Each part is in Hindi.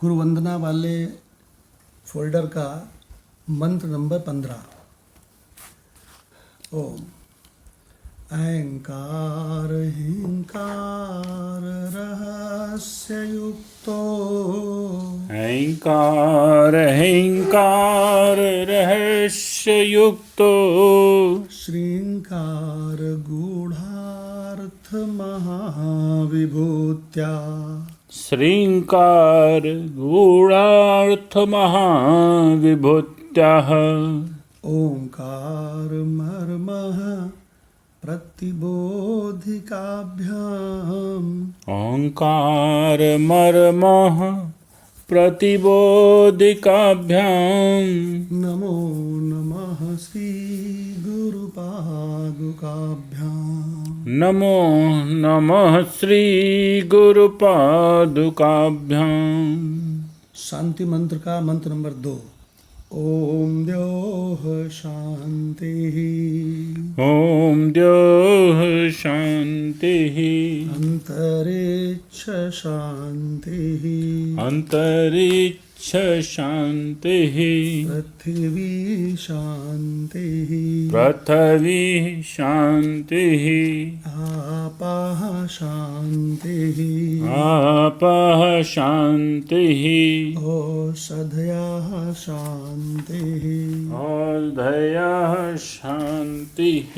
गुरु वंदना वाले फोल्डर का मंत्र नंबर 15। ओम अहंकार हिंकार रहस्य युक्तो अहंकार हिंकार रहस्य युक्तो श्रृंकार गूढ़ार्थ महाविभूत्या श्रृंकार गूढ़ार्थ महाविभूत्याः ओंकार मर्मः प्रतिबोधिकाभ्याम ओंकार मर्मः प्रतिबोधिकाभ्याम नमो नमः श्री गुरुपादुकाभ्याम नमो नमः श्री गुरुपादुकाभ्याम। शांति मंत्र का मंत्र नंबर 2। ओम द्योः शांतिः ओम द्योः शांतिः अंतरिक्ष शांतिः अंतरिक्ष शांतिः पृथ्वी शांतिः पृथ्वी शांतिः आपाः शांतिः आपः शांतिः औषधयः शांतिः औषधयः शांतिः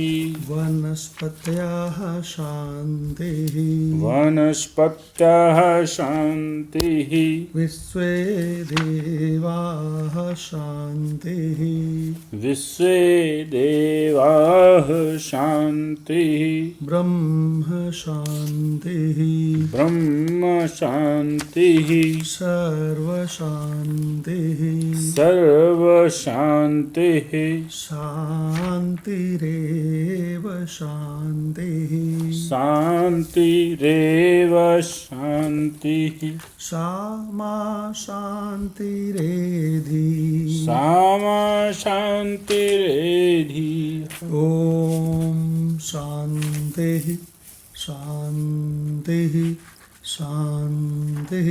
वनस्पतयः शांतिः वनस्पतयः शांतिः विश्वे देवाः शांतिः विश्वे देवाः शांतिः ब्रह्म शांतिः ब्रह्म शांतिः सर्व शांतिः सर्व शांतिः शांतिरेव शांतिः शांतिरेव शांतिः सामा शांतिरेधि सामा शांतिरेधि ओम शांतिः शांतिः शांतिः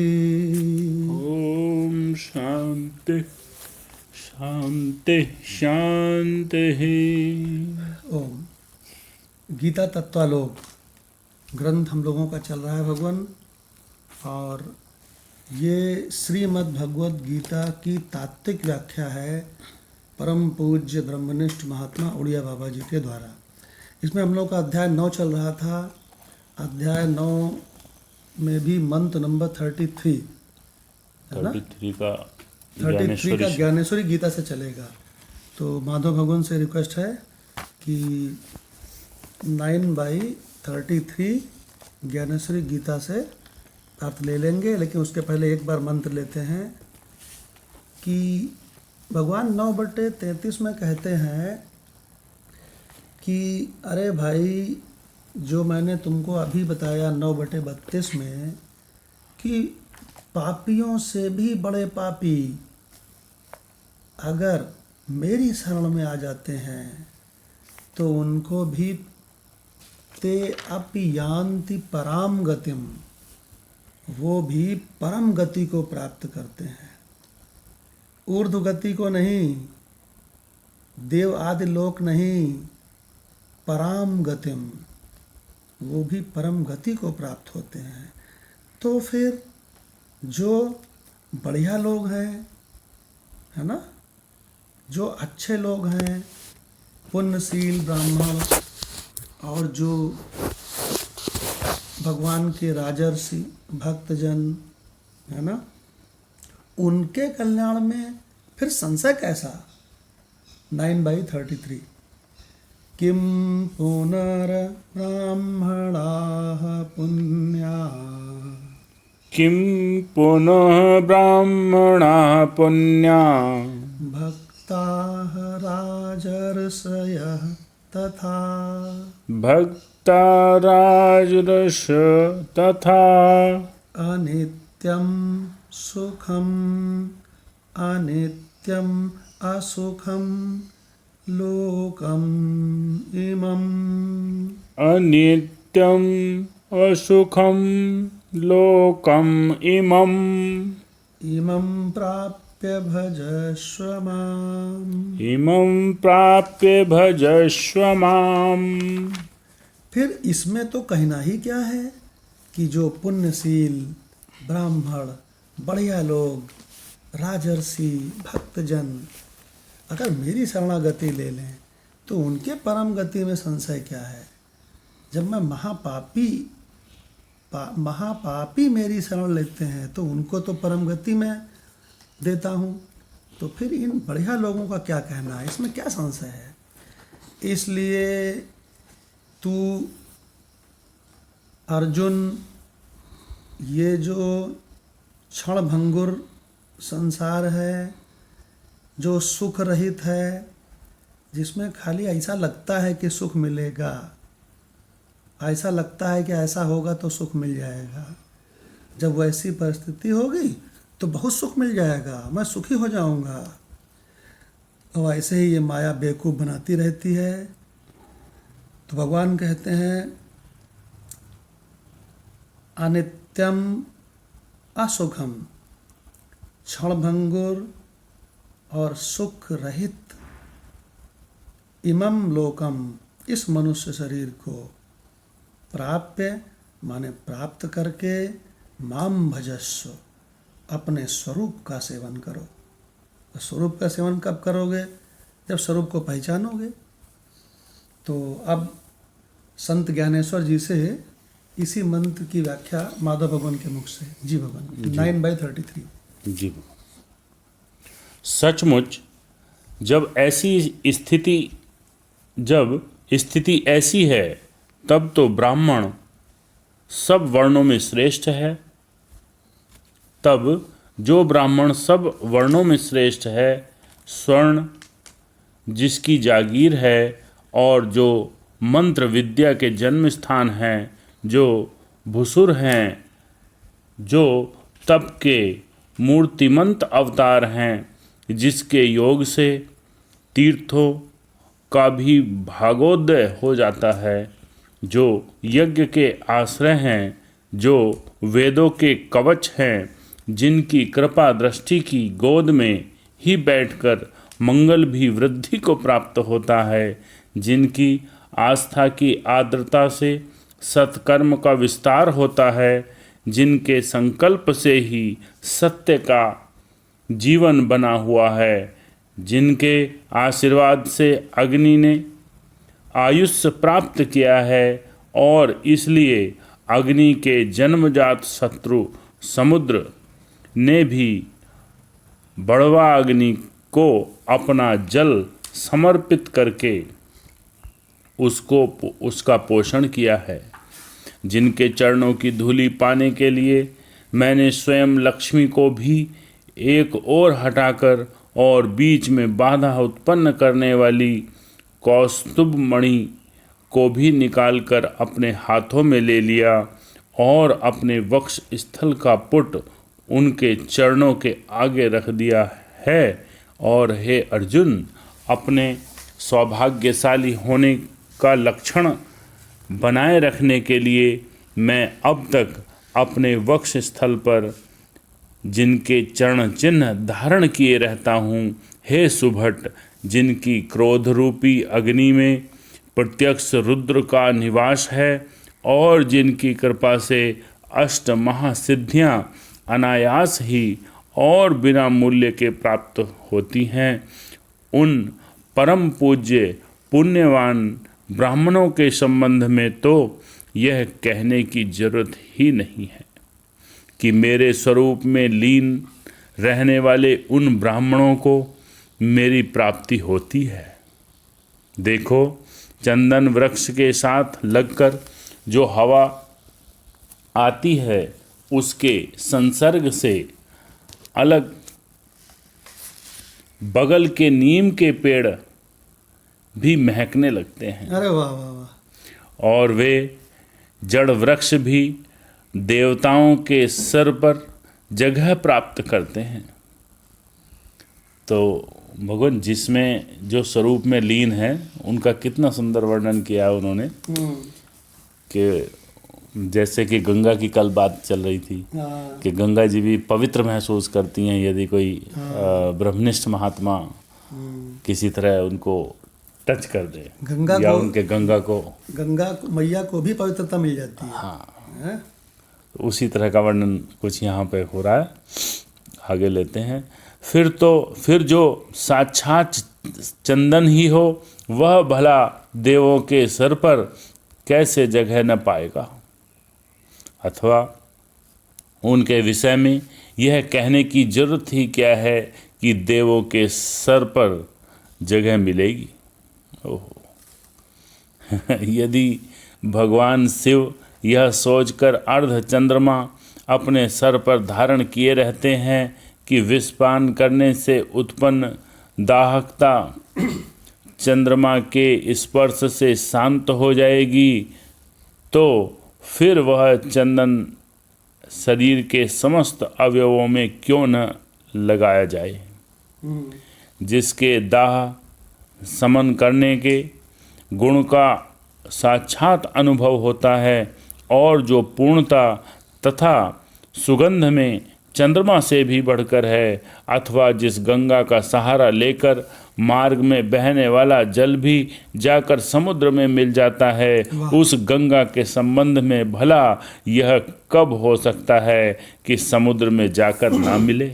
ओम शांति शांति शांतिः। ओम गीता तत्वालोक ग्रंथ हम लोगों का चल रहा है भगवान, और ये श्रीमद् भगवद गीता की तात्विक व्याख्या है परम पूज्य ब्रह्मनिष्ठ महात्मा उड़िया बाबा जी के द्वारा। इसमें हम लोग का अध्याय 9 चल रहा था। अध्याय 9 में भी मंत्र नंबर 33 है ना, 33 का ज्ञानेश्वरी गीता से चलेगा। तो माधव भगवान से रिक्वेस्ट है कि 9/33 ज्ञानेश्वरी गीता से अर्थ ले लेंगे, लेकिन उसके पहले एक बार मंत्र लेते हैं कि भगवान 9/33 में कहते हैं कि अरे भाई, जो मैंने तुमको अभी बताया 9/32 में कि पापियों से भी बड़े पापी अगर मेरी शरण में आ जाते हैं तो उनको भी ते अपि यान्ति पराम गतिम, वो भी परम गति को प्राप्त करते हैं, ऊर्ध्व गति को नहीं, देव आदि लोक नहीं, पराम गतिम, वो भी परम गति को प्राप्त होते हैं। तो फिर जो बढ़िया लोग हैं, है ना, जो अच्छे लोग हैं, पुण्यशील ब्राह्मण और जो भगवान के राजर्षि भक्तजन, है ना, उनके कल्याण में फिर संशय कैसा। 9/33 किम पुनर्ब्राह्मणाः पुण्या किं पुनः ब्राह्मणाः पुण्या भक्ताः राजर्षयः तथा भक्ता राजर्ष तथा अनित्यं सुखम् अनित्यम् असुखं लोकम् इमम् अनित्यम् असुखं लोकम् इमम् इमं प्राप्य भजस्व माम्। इमं प्राप्य भजस्व माम्। फिर इसमें तो कहना ही क्या है कि जो पुण्यशील ब्राह्मण, बढ़िया लोग, राजर्षि, भक्तजन अगर मेरी शरणागति ले लें तो उनके परम गति में संशय क्या है। जब मैं महापापी मेरी शरण लेते हैं तो उनको तो परम गति में देता हूँ, तो फिर इन बढ़िया लोगों का क्या कहना है, इसमें क्या संशय है। इसलिए तू अर्जुन ये जो क्षणभंगुर संसार है, जो सुख रहित है, जिसमें खाली ऐसा लगता है कि सुख मिलेगा, ऐसा लगता है कि ऐसा होगा तो सुख मिल जाएगा, जब वैसी परिस्थिति होगी तो बहुत सुख मिल जाएगा, मैं सुखी हो जाऊंगा। और ऐसे ही ये माया बेवकूफ़ बनाती रहती है। तो भगवान कहते हैं अनित्यम असुखम, क्षणभंगुर और सुख रहित इमं लोकम, इस मनुष्य शरीर को प्राप्य माने प्राप्त करके माम भजस्व, अपने स्वरूप का सेवन करो। तो स्वरूप का सेवन कब करोगे? जब स्वरूप को पहचानोगे। तो अब संत ज्ञानेश्वर जी से इसी मंत्र की व्याख्या माधव भगवान के मुख से। जी भगवान 9/33। जी सचमुच जब स्थिति ऐसी है तब तो ब्राह्मण सब वर्णों में श्रेष्ठ है। तब जो ब्राह्मण सब वर्णों में श्रेष्ठ है, स्वर्ण जिसकी जागीर है और जो मंत्र विद्या के जन्म स्थान हैं, जो भुसुर हैं, जो तप के मूर्तिमंत अवतार हैं, जिसके योग से तीर्थों का भी भागोदय हो जाता है, जो यज्ञ के आश्रय हैं, जो वेदों के कवच हैं, जिनकी कृपा दृष्टि की गोद में ही बैठकर मंगल भी वृद्धि को प्राप्त होता है, जिनकी आस्था की आर्द्रता से सत्कर्म का विस्तार होता है, जिनके संकल्प से ही सत्य का जीवन बना हुआ है, जिनके आशीर्वाद से अग्नि ने आयुष्य प्राप्त किया है और इसलिए अग्नि के जन्मजात शत्रु समुद्र ने भी बड़वा अग्नि को अपना जल समर्पित करके उसका पोषण किया है, जिनके चरणों की धूली पाने के लिए मैंने स्वयं लक्ष्मी को भी एक ओर हटाकर और बीच में बाधा उत्पन्न करने वाली कौस्तुभ मणि को भी निकालकर अपने हाथों में ले लिया और अपने वक्ष स्थल का पुट उनके चरणों के आगे रख दिया है। और हे अर्जुन, अपने सौभाग्यशाली होने का लक्षण बनाए रखने के लिए मैं अब तक अपने वक्ष स्थल पर जिनके चरण चिन्ह धारण किए रहता हूँ, हे सुभट, जिनकी क्रोध रूपी अग्नि में प्रत्यक्ष रुद्र का निवास है और जिनकी कृपा से अष्ट महासिद्धियाँ अनायास ही और बिना मूल्य के प्राप्त होती हैं, उन परम पूज्य पुण्यवान ब्राह्मणों के संबंध में तो यह कहने की जरूरत ही नहीं है कि मेरे स्वरूप में लीन रहने वाले उन ब्राह्मणों को मेरी प्राप्ति होती है। देखो, चंदन वृक्ष के साथ लगकर जो हवा आती है, उसके संसर्ग से अलग बगल के नीम के पेड़ भी महकने लगते हैं। अरे वाह वाह वाह। और वे जड़ वृक्ष भी देवताओं के सर पर जगह प्राप्त करते हैं। तो भगवान जिसमें जो स्वरूप में लीन है, उनका कितना सुंदर वर्णन किया उन्होंने कि जैसे कि गंगा की कल बात चल रही थी हाँ, कि गंगा जी भी पवित्र महसूस करती हैं यदि कोई ब्रह्मनिष्ठ महात्मा किसी तरह उनको टच कर दे गंगा या को उनके गंगा मैया को भी पवित्रता मिल जाती है। हाँ? उसी तरह का वर्णन कुछ यहाँ पे हो रहा है। आगे लेते हैं। फिर जो साक्षात चंदन ही हो वह भला देवों के सर पर कैसे जगह न पाएगा। अथवा उनके विषय में यह कहने की जरूरत ही क्या है कि देवों के सर पर जगह मिलेगी। ओहो यदि भगवान शिव यह सोचकर अर्ध चंद्रमा अपने सर पर धारण किए रहते हैं कि विषपान करने से उत्पन्न दाहकता चंद्रमा के स्पर्श से शांत हो जाएगी, तो फिर वह चंदन शरीर के समस्त अवयवों में क्यों न लगाया जाए, जिसके दाह समन करने के गुण का साक्षात अनुभव होता है और जो पूर्णता तथा सुगंध में चंद्रमा से भी बढ़कर है। अथवा जिस गंगा का सहारा लेकर मार्ग में बहने वाला जल भी जाकर समुद्र में मिल जाता है, उस गंगा के संबंध में भला यह कब हो सकता है कि समुद्र में जाकर ना मिले।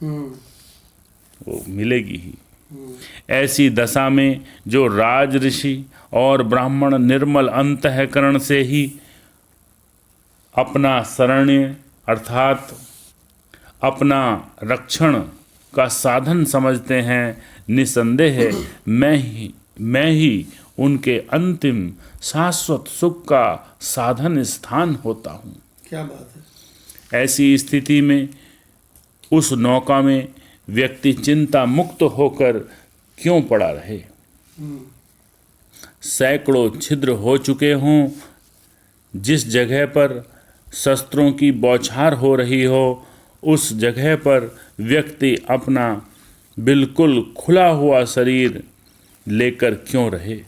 वो मिलेगी ही। ऐसी दशा में जो राज ऋषि और ब्राह्मण निर्मल अंतःकरण से ही अपना शरण्य अर्थात अपना रक्षण का साधन समझते हैं, निसंदेह मैं ही उनके अंतिम शाश्वत सुख का साधन स्थान होता हूँ। क्या बात है। ऐसी स्थिति में उस नौका में व्यक्ति चिंता मुक्त होकर क्यों पड़ा रहे। सैकड़ों छिद्र हो चुके हों, जिस जगह पर शस्त्रों की बौछार हो रही हो, उस जगह पर व्यक्ति अपना बिल्कुल खुला हुआ शरीर लेकर क्यों रहे।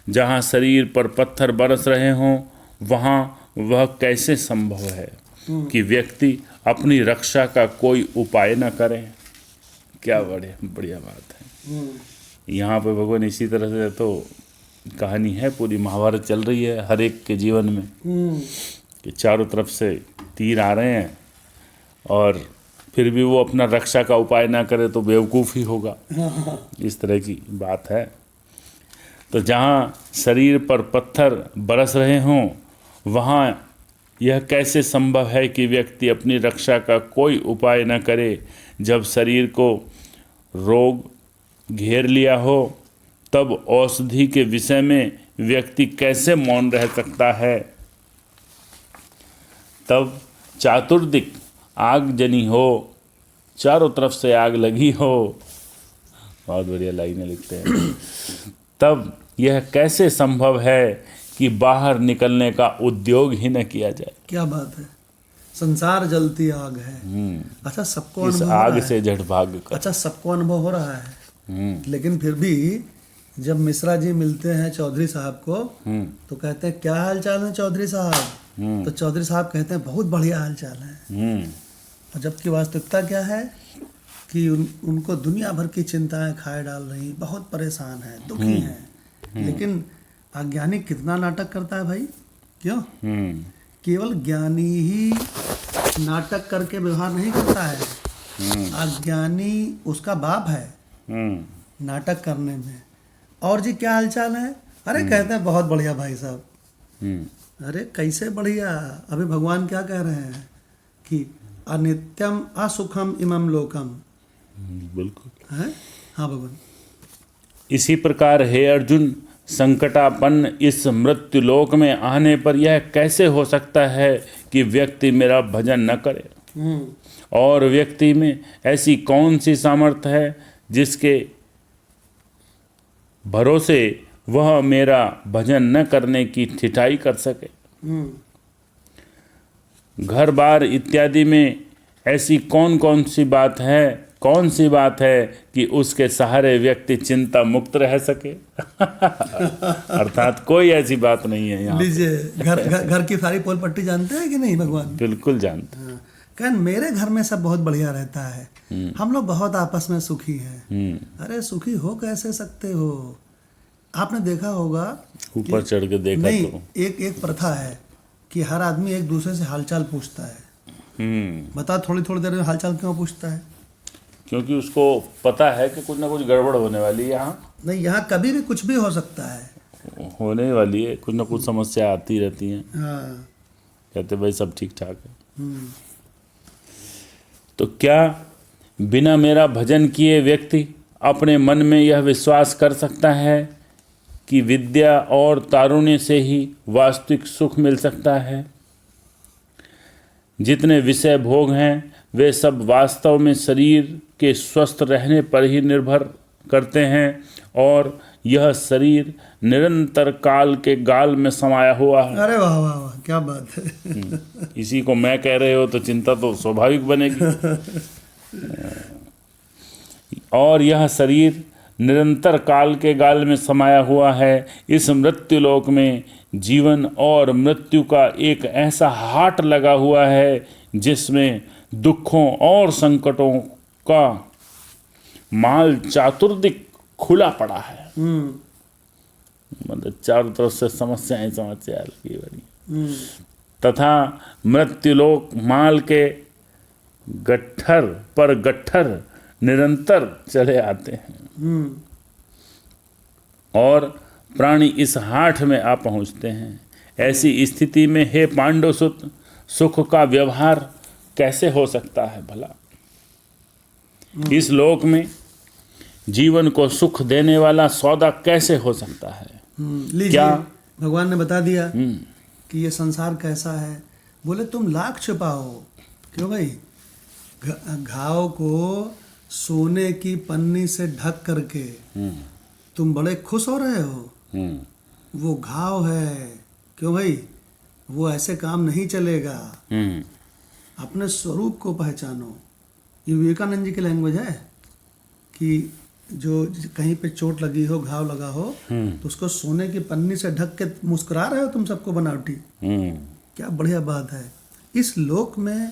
जहाँ शरीर पर पत्थर बरस रहे हों, वहाँ वह कैसे संभव है कि व्यक्ति अपनी रक्षा का कोई उपाय न करे। क्या बढ़िया बात है। यहाँ पे भगवान इसी तरह से तो कहानी है, पूरी महाभारत चल रही है हर एक के जीवन में कि चारों तरफ से तीर आ रहे हैं और फिर भी वो अपना रक्षा का उपाय ना करे तो बेवकूफ़ ही होगा। इस तरह की बात है। तो जहाँ शरीर पर पत्थर बरस रहे हों, वहाँ यह कैसे संभव है कि व्यक्ति अपनी रक्षा का कोई उपाय न करे। जब शरीर को रोग घेर लिया हो, तब औषधि के विषय में व्यक्ति कैसे मौन रह सकता है। तब चातुर्दिक आग जनी हो, चारों तरफ से आग लगी हो, बहुत बढ़िया लाइनें लिखते हैं। तब यह कैसे संभव है कि बाहर निकलने का उद्योग ही न किया जाए। क्या बात है। संसार जलती आग है। अच्छा सबको इस अनुभव हो आग रहा है। से जड़ भाग कर। अच्छा सबको अनुभव हो रहा है। लेकिन फिर भी जब मिश्रा जी मिलते हैं चौधरी साहब को, तो कहते हैं क्या हाल चाल है चौधरी साहब। तो चौधरी साहब कहते हैं बहुत बढ़िया हाल चाल है। और जबकि वास्तविकता क्या है कि उनको दुनिया भर की चिंताएं खाए डाल रही, बहुत परेशान है, दुखी हैं। लेकिन अज्ञानी कितना नाटक करता है भाई, क्यों? केवल ज्ञानी ही नाटक करके व्यवहार नहीं करता है। अज्ञानी उसका बाप है नाटक करने में। और जी क्या हाल चाल है? अरे कहते हैं बहुत बढ़िया भाई साहब। अरे कैसे बढ़िया? अभी भगवान क्या कह रहे हैं कि अनित्यम असुखम इमम लोकम। बिल्कुल है। हाँ भगवान। इसी प्रकार हे अर्जुन, संकटापन्न इस मृत्यु लोक में आने पर यह कैसे हो सकता है कि व्यक्ति मेरा भजन न करे। और व्यक्ति में ऐसी कौन सी सामर्थ्य है जिसके भरोसे वह मेरा भजन न करने की ठिठाई कर सके। घर बार इत्यादि में ऐसी कौन कौन सी बात है कौन सी बात है कि उसके सहारे व्यक्ति चिंता मुक्त रह सके। अर्थात कोई ऐसी बात नहीं है यहाँ। लीजिए, घर की सारी पोल पट्टी जानते हैं कि नहीं भगवान? बिल्कुल जानते हैं। कहन मेरे घर में सब बहुत बढ़िया रहता है, हम लोग बहुत आपस में सुखी हैं। अरे सुखी हो कैसे सकते हो? आपने देखा होगा, ऊपर चढ़ के देखा नहीं, तो एक प्रथा है कि हर आदमी एक दूसरे से हालचाल पूछता है। बता, थोड़ी थोड़ी देर में हालचाल क्यों पूछता है? क्योंकि उसको पता है कि कुछ ना कुछ गड़बड़ होने वाली है। यहाँ नहीं, यहाँ कभी भी कुछ भी हो सकता है, होने वाली है, कुछ ना कुछ समस्या आती रहती हैं। हाँ। कहते भाई सब ठीक ठाक है। तो क्या बिना मेरा भजन किए व्यक्ति अपने मन में यह विश्वास कर सकता है कि विद्या और तारुण्य से ही वास्तविक सुख मिल सकता है? जितने विषय भोग हैं वे सब वास्तव में शरीर के स्वस्थ रहने पर ही निर्भर करते हैं, और यह शरीर निरंतर काल के गाल में समाया हुआ है। अरे वाह वाह वाह, क्या बात है। इसी को मैं कह रहे हो तो चिंता तो स्वाभाविक बनेगी। और यह शरीर निरंतर काल के गाल में समाया हुआ है। इस मृत्यु लोक में जीवन और मृत्यु का एक ऐसा हाट लगा हुआ है जिसमें दुखों और संकटों का माल चातुर्दिक खुला पड़ा है। मतलब चारों तरफ से समस्याएं लगी बड़ी। तथा मृत्युलोक माल के गट्ठर पर गट्ठर निरंतर चले आते हैं, और प्राणी इस हाट में आ पहुंचते हैं। ऐसी स्थिति में हे पांडुसुत, सुख का व्यवहार कैसे हो सकता है भला? इस लोक में जीवन को सुख देने वाला सौदा कैसे हो सकता है? लीजिए, क्या भगवान ने बता दिया कि ये संसार कैसा है। बोले तुम लाख छुपाओ, क्यों भाई? घाव को सोने की पन्नी से ढक करके तुम बड़े खुश हो रहे हो। वो घाव है, क्यों भाई? वो ऐसे काम नहीं चलेगा। अपने स्वरूप को पहचानो। ये विवेकानंद जी की लैंग्वेज है कि जो कहीं पे चोट लगी हो, घाव लगा हो, तो उसको सोने की पन्नी से ढक के मुस्कुरा रहे हो तुम सबको बनावटी। क्या बढ़िया बात है। इस लोक में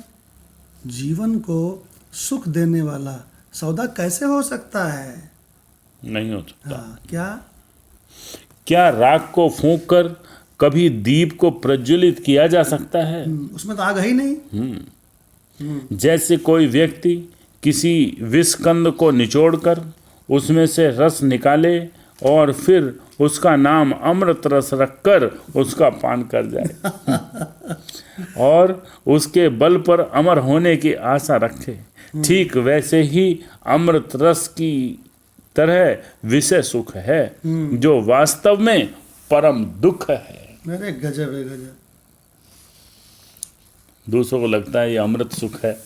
जीवन को सुख देने वाला सौदा कैसे हो सकता है? नहीं हो सकता। हाँ, क्या राख को फूंक कर कभी दीप को प्रज्वलित किया जा सकता है? उसमें तो आग है ही नहीं। जैसे कोई व्यक्ति किसी विषकंद को निचोड़कर उसमें से रस निकाले और फिर उसका नाम अमृत रस रखकर उसका पान कर जाए और उसके बल पर अमर होने की आशा रखे, ठीक वैसे ही अमृत रस की तरह विषय सुख है जो वास्तव में परम दुख है। अरे गजब है, गजब। दूसरों को लगता है ये अमृत सुख है,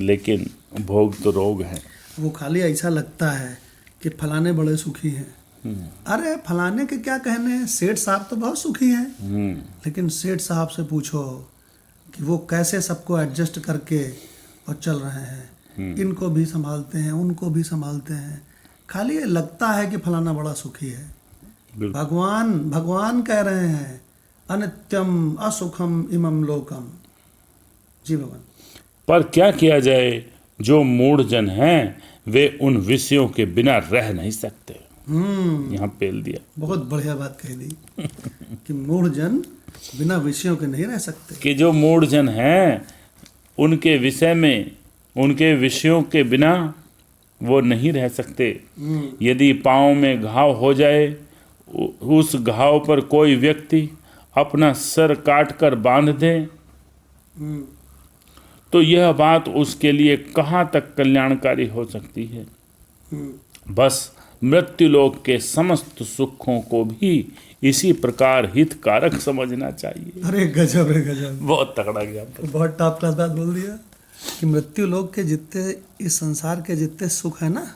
लेकिन भोग तो रोग है। वो खाली ऐसा लगता है कि फलाने बड़े सुखी हैं। अरे फलाने के क्या कहने हैं, सेठ साहब तो बहुत सुखी हैं। लेकिन सेठ साहब से पूछो कि वो कैसे सबको एडजस्ट करके और चल रहे हैं। इनको भी संभालते हैं, उनको भी संभालते हैं। खाली ये लगता है कि फलाना बड़ा सुखी है। भगवान कह रहे हैं अनित्यम असुखम इमम लोकम। जी भगवान। पर क्या किया जाए, जो मूढ़ जन हैं वे उन विषयों के बिना रह नहीं सकते। यहाँ पेल दिया। बहुत बढ़िया बात कह दी कि मूढ़ जन बिना विषयों के नहीं रह सकते। कि जो मूढ़ जन हैं उनके विषय में, उनके विषयों के बिना वो नहीं रह सकते। यदि पाँव में घाव हो जाए, उस घाव पर कोई व्यक्ति अपना सर काट कर बांध दे, तो यह बात उसके लिए कहाँ तक कल्याणकारी हो सकती है। बस मृत्युलोक के समस्त सुखों को भी इसी प्रकार हितकारक समझना चाहिए। अरे गजब है, गजब। बहुत तगड़ा गया, बहुत टॉप क्लास बात बोल दिया कि मृत्युलोक के जितने, इस संसार के जितने सुख है ना,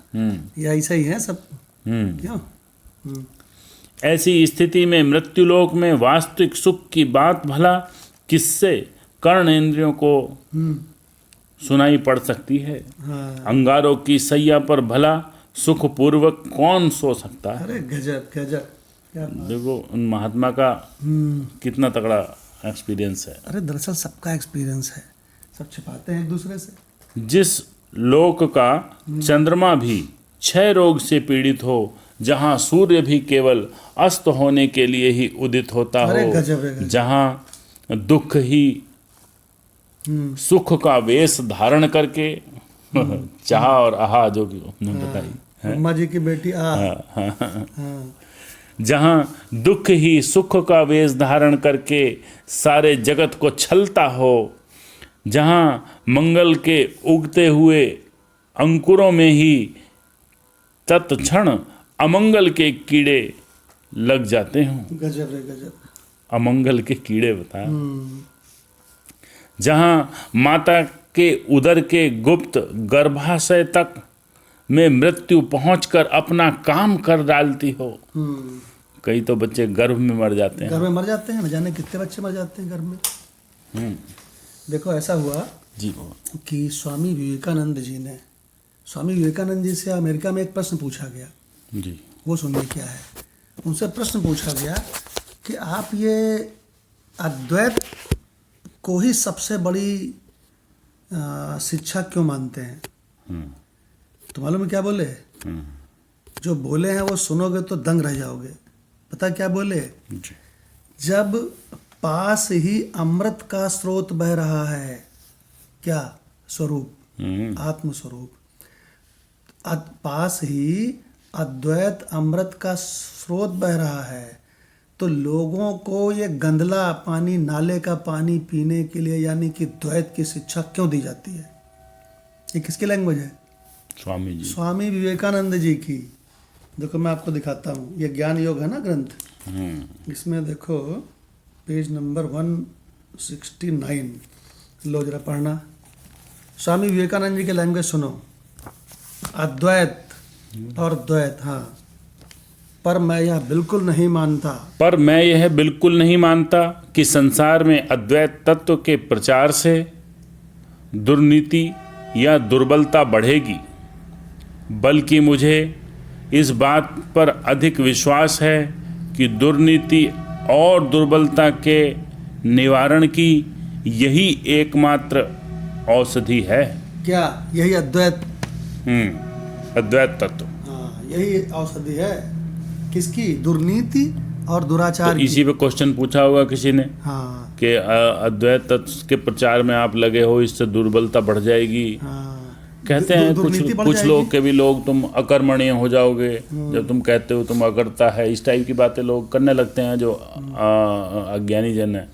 ये ऐसा ही है सब। क्यों? ऐसी स्थिति में मृत्युलोक में वास्तविक सुख की बात भला किससे कर्ण इंद्रियों को सुनाई पड़ सकती है। हाँ। अंगारों की सैया पर भला सुखपूर्वक कौन सो सकता है। अरे गजब गजब, क्या देखो उन महात्मा का कितना तगड़ा एक्सपीरियंस है। अरे दरअसल सबका एक्सपीरियंस है, सब छिपाते हैं एक दूसरे से। जिस लोक का चंद्रमा भी क्षय रोग से पीड़ित हो, जहाँ सूर्य भी केवल अस्त होने के लिए ही उदित होता अरे हो, गजब है, गजब। जहाँ दुख ही सुख का वेश धारण करके चाह और आहा जो कि हमने बताई है, अम्मा जी की बेटी आ। हाँ, हाँ। जहाँ दुख ही सुख का वेश धारण करके सारे जगत को छलता हो, जहाँ मंगल के उगते हुए अंकुरों में ही तत्क्षण अमंगल के कीड़े लग जाते हों। गजब रे गजब। अमंगल के कीड़े बता। जहाँ माता के उदर के गुप्त गर्भाशय तक में मृत्यु पहुंचकर अपना काम कर डालती हो। कई तो बच्चे गर्भ में मर जाते हैं। घर में मर जाते हैं, न जाने कितने बच्चे मर जाते हैं घर में। देखो ऐसा हुआ जी कि स्वामी विवेकानंद जी से अमेरिका में एक प्रश्न पूछा गया। जी। वो सुनिए क्या है। उनसे प्रश्न पूछा गया कि आप ये अद्वैत को ही सबसे बड़ी शिक्षा क्यों मानते हैं। तो मालूम है क्या बोले। जो बोले हैं वो सुनोगे तो दंग रह जाओगे। पता क्या बोले। जी। जब पास ही अमृत का स्रोत बह रहा है, क्या स्वरूप, आत्म स्वरूप, पास ही अद्वैत अमृत का स्रोत बह रहा है, तो लोगों को ये गंदला पानी, नाले का पानी पीने के लिए यानी कि द्वैत की शिक्षा क्यों दी जाती है। ये किसकी लैंग्वेज है। स्वामी जी। स्वामी विवेकानंद जी की। देखो मैं आपको दिखाता हूँ, ये ज्ञान योग है ना ग्रंथ। इसमें देखो पेज नंबर 169, लो जरा पढ़ना। स्वामी विवेकानंद जी की लैंग्वेज सुनो। अद्वैत और द्वैत, हाँ। पर मैं यह बिल्कुल नहीं मानता कि संसार में अद्वैत तत्व के प्रचार से दुर्नीति या दुर्बलता बढ़ेगी, बल्कि मुझे इस बात पर अधिक विश्वास है कि दुर्नीति और दुर्बलता के निवारण की यही एकमात्र औषधि है। क्या यही अद्वैत। अद्वैत तत्व। हाँ, यही औषधि है। किसकी। दुर्नीति और दुराचार तो इसी पे क्वेश्चन पूछा होगा किसी ने। हाँ। कि अद्वैत तत्व के प्रचार में आप लगे हो, इससे दुर्बलता बढ़ जाएगी। हाँ। कहते हैं कुछ लोग के भी लोग तुम अकर्मण्य हो जाओगे जब तुम कहते हो तुम अकर्ता है। इस टाइप की बातें लोग करने लगते हैं जो अज्ञानी जन है।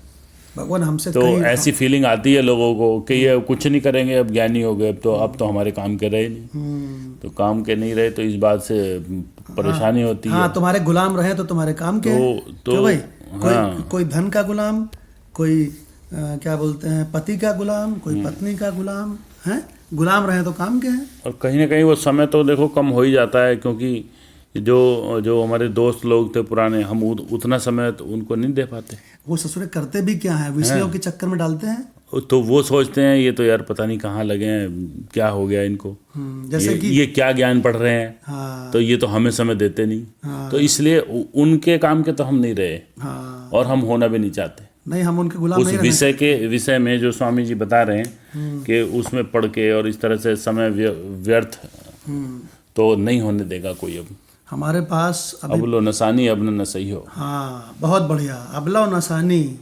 भगवान हमसे तो ऐसी फीलिंग आती है लोगों को कि ये कुछ नहीं करेंगे, अब ज्ञानी हो गए, अब तो हमारे काम के रहे नहीं। तो काम के नहीं रहे तो इस बात से परेशानी होती है। हाँ, तुम्हारे गुलाम रहे तो तुम्हारे काम के तो भाई। कोई धन का गुलाम, कोई क्या बोलते हैं पति का गुलाम, कोई पत्नी का गुलाम है। गुलाम रहे तो काम के हैं। और कहीं ना कहीं वो समय तो देखो कम हो ही जाता है, क्योंकि जो हमारे दोस्त लोग थे पुराने, हम उतना समय तो उनको नहीं दे पाते। वो ससुरे करते भी क्या है, विषयों के चक्कर में डालते हैं। तो वो सोचते हैं ये तो यार पता नहीं कहाँ लगे हैं, क्या हो गया इनको, जैसे कि ये क्या ज्ञान पढ़ रहे हैं। हाँ। तो ये तो हमें समय देते नहीं। हाँ। तो इसलिए उनके काम के तो हम नहीं रहे। हाँ। और हम होना भी नहीं चाहते। नहीं, हम उनके गुलाम नहीं उस विषय में जो स्वामी जी बता रहे हैं कि उसमें पढ़ के और इस तरह से समय व्यर्थ तो नहीं होने देगा कोई। अब हमारे पास अब लो नसानी अब न सही हो। हाँ, बहुत बढ़िया। अबलो नसानी,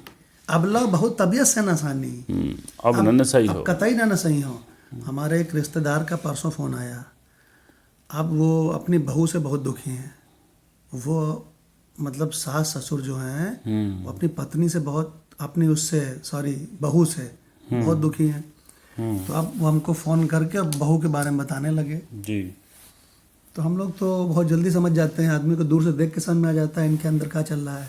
अबलो बहुत तबीयत से नसानी, अब न सही हो, कतई ना सही हो। हमारे एक रिश्तेदार का परसों फ़ोन आया। अब वो अपनी बहू से बहुत दुखी हैं। वो मतलब सास ससुर जो हैं वो अपनी पत्नी से बहुत, अपनी बहू से बहुत दुखी हैं। तो अब वो हमको फ़ोन करके बहू के बारे में बताने लगे जी। तो हम लोग तो बहुत जल्दी समझ जाते हैं, आदमी को दूर से देख के समझ में आ जाता है इनके अंदर क्या चल रहा है।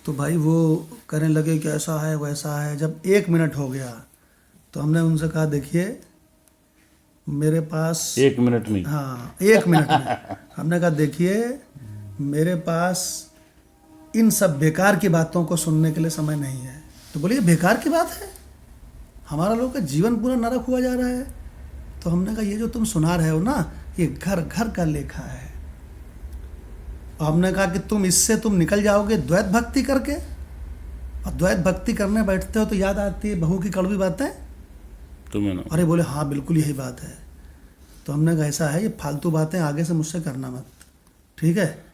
तो भाई वो कहने लगे कि ऐसा है वैसा है। जब 1 मिनट हो गया तो हमने उनसे कहा देखिए मेरे पास 1 मिनट में, हाँ 1 मिनट में हमने कहा देखिए मेरे पास इन सब बेकार की बातों को सुनने के लिए समय नहीं है। तो बोलिए बेकार की बात है, हमारा लोग का जीवन पूरा नरक हुआ जा रहा है। तो हमने कहा ये जो तुम सुना रहे हो ना, ये घर घर का लेखा है। और हमने कहा कि तुम निकल जाओगे द्वैत भक्ति करके, और द्वैत भक्ति करने बैठते हो तो याद आती है बहू की कड़वी बातें। तुम्हें ना अरे बोले हाँ बिल्कुल यही बात है। तो हमने कहा ऐसा है, ये फालतू बातें आगे से मुझसे करना मत, ठीक है।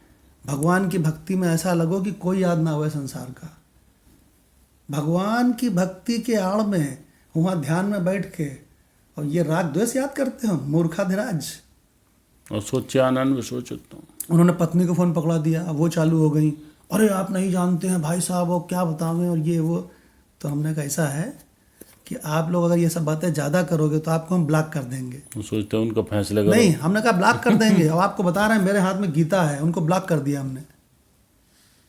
भगवान की भक्ति में ऐसा लगो कि कोई याद ना हुए संसार का। भगवान की भक्ति के आड़ में वहाँ ध्यान में बैठ के और ये राग द्वेष याद करते हो, मूर्खाधिराज। और सोचे आनंद में सोचो तो उन्होंने पत्नी को फ़ोन पकड़ा दिया, अब वो चालू हो गई, अरे आप नहीं जानते हैं भाई साहब, वो क्या बतावें और ये वो। तो हमने कहा ऐसा है कि आप लोग अगर ये सब बातें ज़्यादा करोगे तो आपको हम ब्लॉक कर देंगे। वो सोचते हैं उनका फैसले करो। नहीं, हमने कहा ब्लॉक कर देंगे। अब आपको बता रहे हैं मेरे हाथ में गीता है, उनको ब्लॉक कर दिया हमने।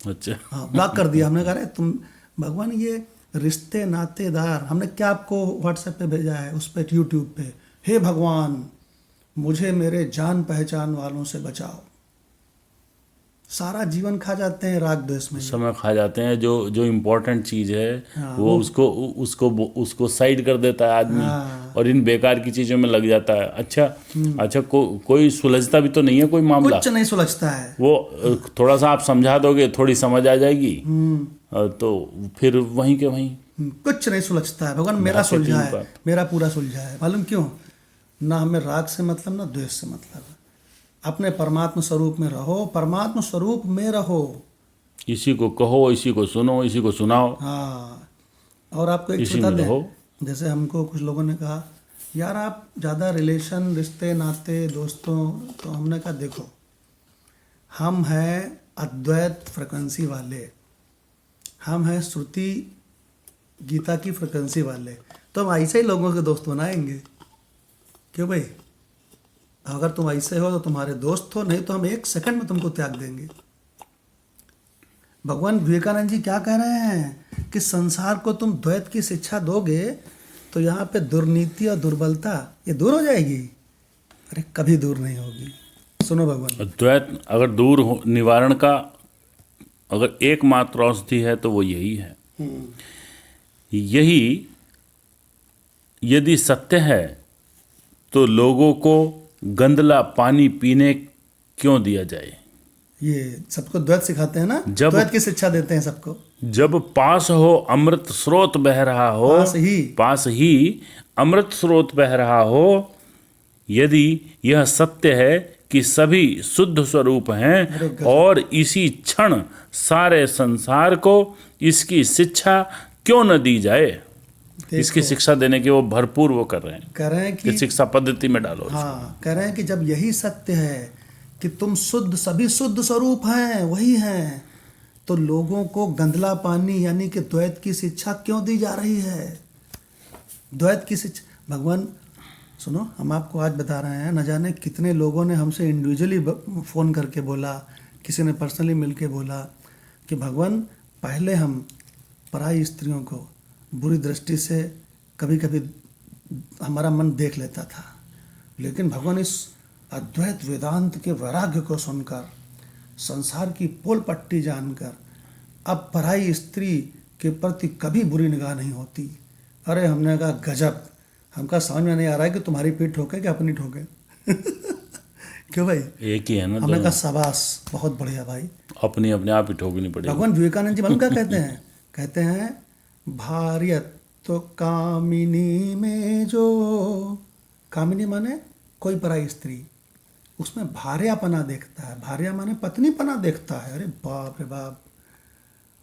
अच्छा, हाँ ब्लॉक कर दिया हमने। कहा अरे तुम भगवान ये रिश्ते नातेदार, हमने क्या आपको व्हाट्सएप पे भेजा है, उस पर यूट्यूब पे, हे भगवान मुझे मेरे जान पहचान वालों से बचाओ। सारा जीवन खा जाते हैं राग द्वेष में। समय खा जाते हैं। जो इम्पोर्टेंट चीज़ है हाँ, वो उसको साइड कर देता है आदमी, हाँ। और इन बेकार की चीज़ों में लग जाता है। अच्छा कोई सुलझता भी तो नहीं है कोई मामला। कुछ नहीं सुलझता है। वो थोड़ा सा आप समझा दोगे, थोड़ी समझ आ जाएगी, तो फिर वहीं के वहीं। कुछ नहीं सुलझता है। भगवान मेरा सुलझा है, मेरा पूरा सुलझा है। मालूम क्यों? ना हमें राग से मतलब, ना द्वेष से मतलब। अपने परमात्मा स्वरूप में रहो, परमात्मा स्वरूप में रहो। इसी को कहो, इसी को सुनो, इसी को सुनाओ। हाँ। और आपको एक इसी बता में दें, रहो। जैसे हमको कुछ लोगों ने कहा यार आप ज़्यादा रिलेशन, रिश्ते नाते, दोस्तों, तो हमने कहा देखो हम हैं अद्वैत फ्रिक्वेंसी वाले, हम हैं श्रुति गीता की फ्रिक्वेंसी वाले, तो हम ऐसे ही लोगों के दोस्त बनाएंगे। क्यों भाई? अगर तुम ऐसे हो तो तुम्हारे दोस्त हो, नहीं तो हम एक सेकंड में तुमको त्याग देंगे। भगवान विवेकानंद जी क्या कह रहे हैं कि संसार को तुम द्वैत की शिक्षा दोगे तो यहाँ पे दुर्नीति और दुर्बलता ये दूर हो जाएगी। अरे कभी दूर नहीं होगी। सुनो भगवान, द्वैत अगर दूर हो, निवारण का अगर एकमात्र औषधि है तो वो यही है। यही यदि सत्य है तो लोगों को गंदला पानी पीने क्यों दिया जाए? ये सबको द्वैत सिखाते हैं ना, जब- द्वैत की शिक्षा देते हैं सबको। जब पास हो अमृत स्रोत बह रहा हो, पास ही अमृत स्रोत बह रहा हो, यदि यह सत्य है कि सभी शुद्ध स्वरूप हैं और इसी क्षण सारे संसार को इसकी शिक्षा क्यों न दी जाए? इसकी शिक्षा देने की वो भरपूर वो कर रहे हैं कि शिक्षा पद्धति में डालो। हाँ, कह रहे हैं कि जब यही सत्य है कि तुम शुद्ध, सभी शुद्ध स्वरूप हैं, वही हैं, तो लोगों को गंदला पानी यानी कि द्वैत की शिक्षा क्यों दी जा रही है? द्वैत की शिक्षा भगवान, सुनो हम आपको आज बता रहे हैं, न जाने कितने लोगों ने हमसे इंडिविजुअली फ़ोन करके बोला, किसी ने पर्सनली मिलके बोला कि भगवान पहले हम पराई स्त्रियों को बुरी दृष्टि से कभी कभी हमारा मन देख लेता था, लेकिन भगवान इस अद्वैत वेदांत के वैराग्य को सुनकर, संसार की पोल पट्टी जानकर अब पराई स्त्री के प्रति कभी बुरी निगाह नहीं होती। अरे हमने कहा गजब, हमका समझ में नहीं आ रहा है कि तुम्हारी पीठ ठोके कि अपनी ठोके। क्यों भाई? एक ही है ना। हमने कहा शाबाश, बहुत बढ़िया भाई, अपनी अपने आप ही ठोकनी पड़ेगी। भगवान विवेकानंद जी मालूम क्या कहते हैं? कहते हैं भार्यत्व कामिनी में जो, कामिनी माने कोई पराई स्त्री, उसमें भार्यापना देखता है, भार्या माने पत्नीपना देखता है। अरे बाप रे बाप,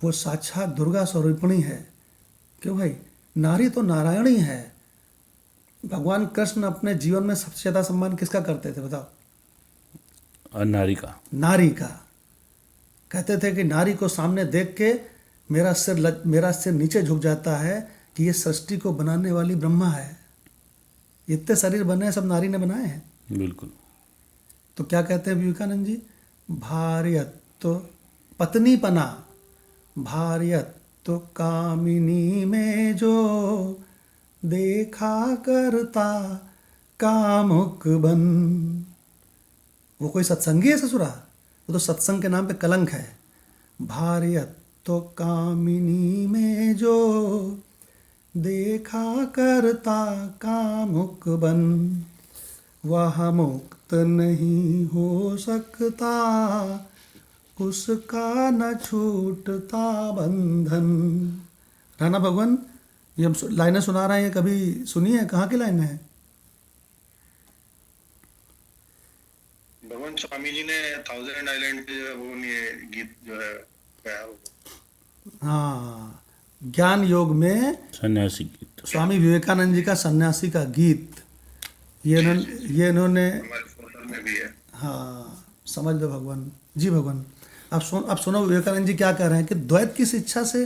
वो साक्षात दुर्गा स्वरूपिणी है। क्यों भाई? नारी तो नारायणी है। भगवान कृष्ण अपने जीवन में सबसे ज़्यादा सम्मान किसका करते थे बताओ? नारी का। नारी का। कहते थे कि नारी को सामने देख के मेरा सिर नीचे झुक जाता है कि ये सृष्टि को बनाने वाली ब्रह्मा है। इतने शरीर बने हैं सब नारी ने बनाए हैं। बिल्कुल। तो क्या कहते हैं विवेकानंद जी? भार्यत्व पत्नीपना, भार्यत्व कामिनी में जो देखा करता कामुक बन। वो कोई सत्संगी है ससुरा? वो तो सत्संग के नाम पे कलंक है। भार्यत्व कामिनी में जो देखा करता कामुक बन, वह मुक्त नहीं हो सकता, उसका न छूटता बंधन। राणा भगवान, ये हम लाइनें सुना रहे हैं, कभी सुनी है? कहाँ की लाइनें हैं? भगवान स्वामी जी ने 1000 आइलैंड पे जो है वो ये गीत जो है गाया होगा। हाँ, ज्ञान योग में सन्यासी गीत। स्वामी विवेकानंद जी का सन्यासी का गीत, ये इन्होंने हमारे फोटो में भी है। हाँ, समझ लो भगवान जी। भगवान अब सुनो विवेकानंद जी क्या कह रहे हैं कि द्वैत की शिक्षा से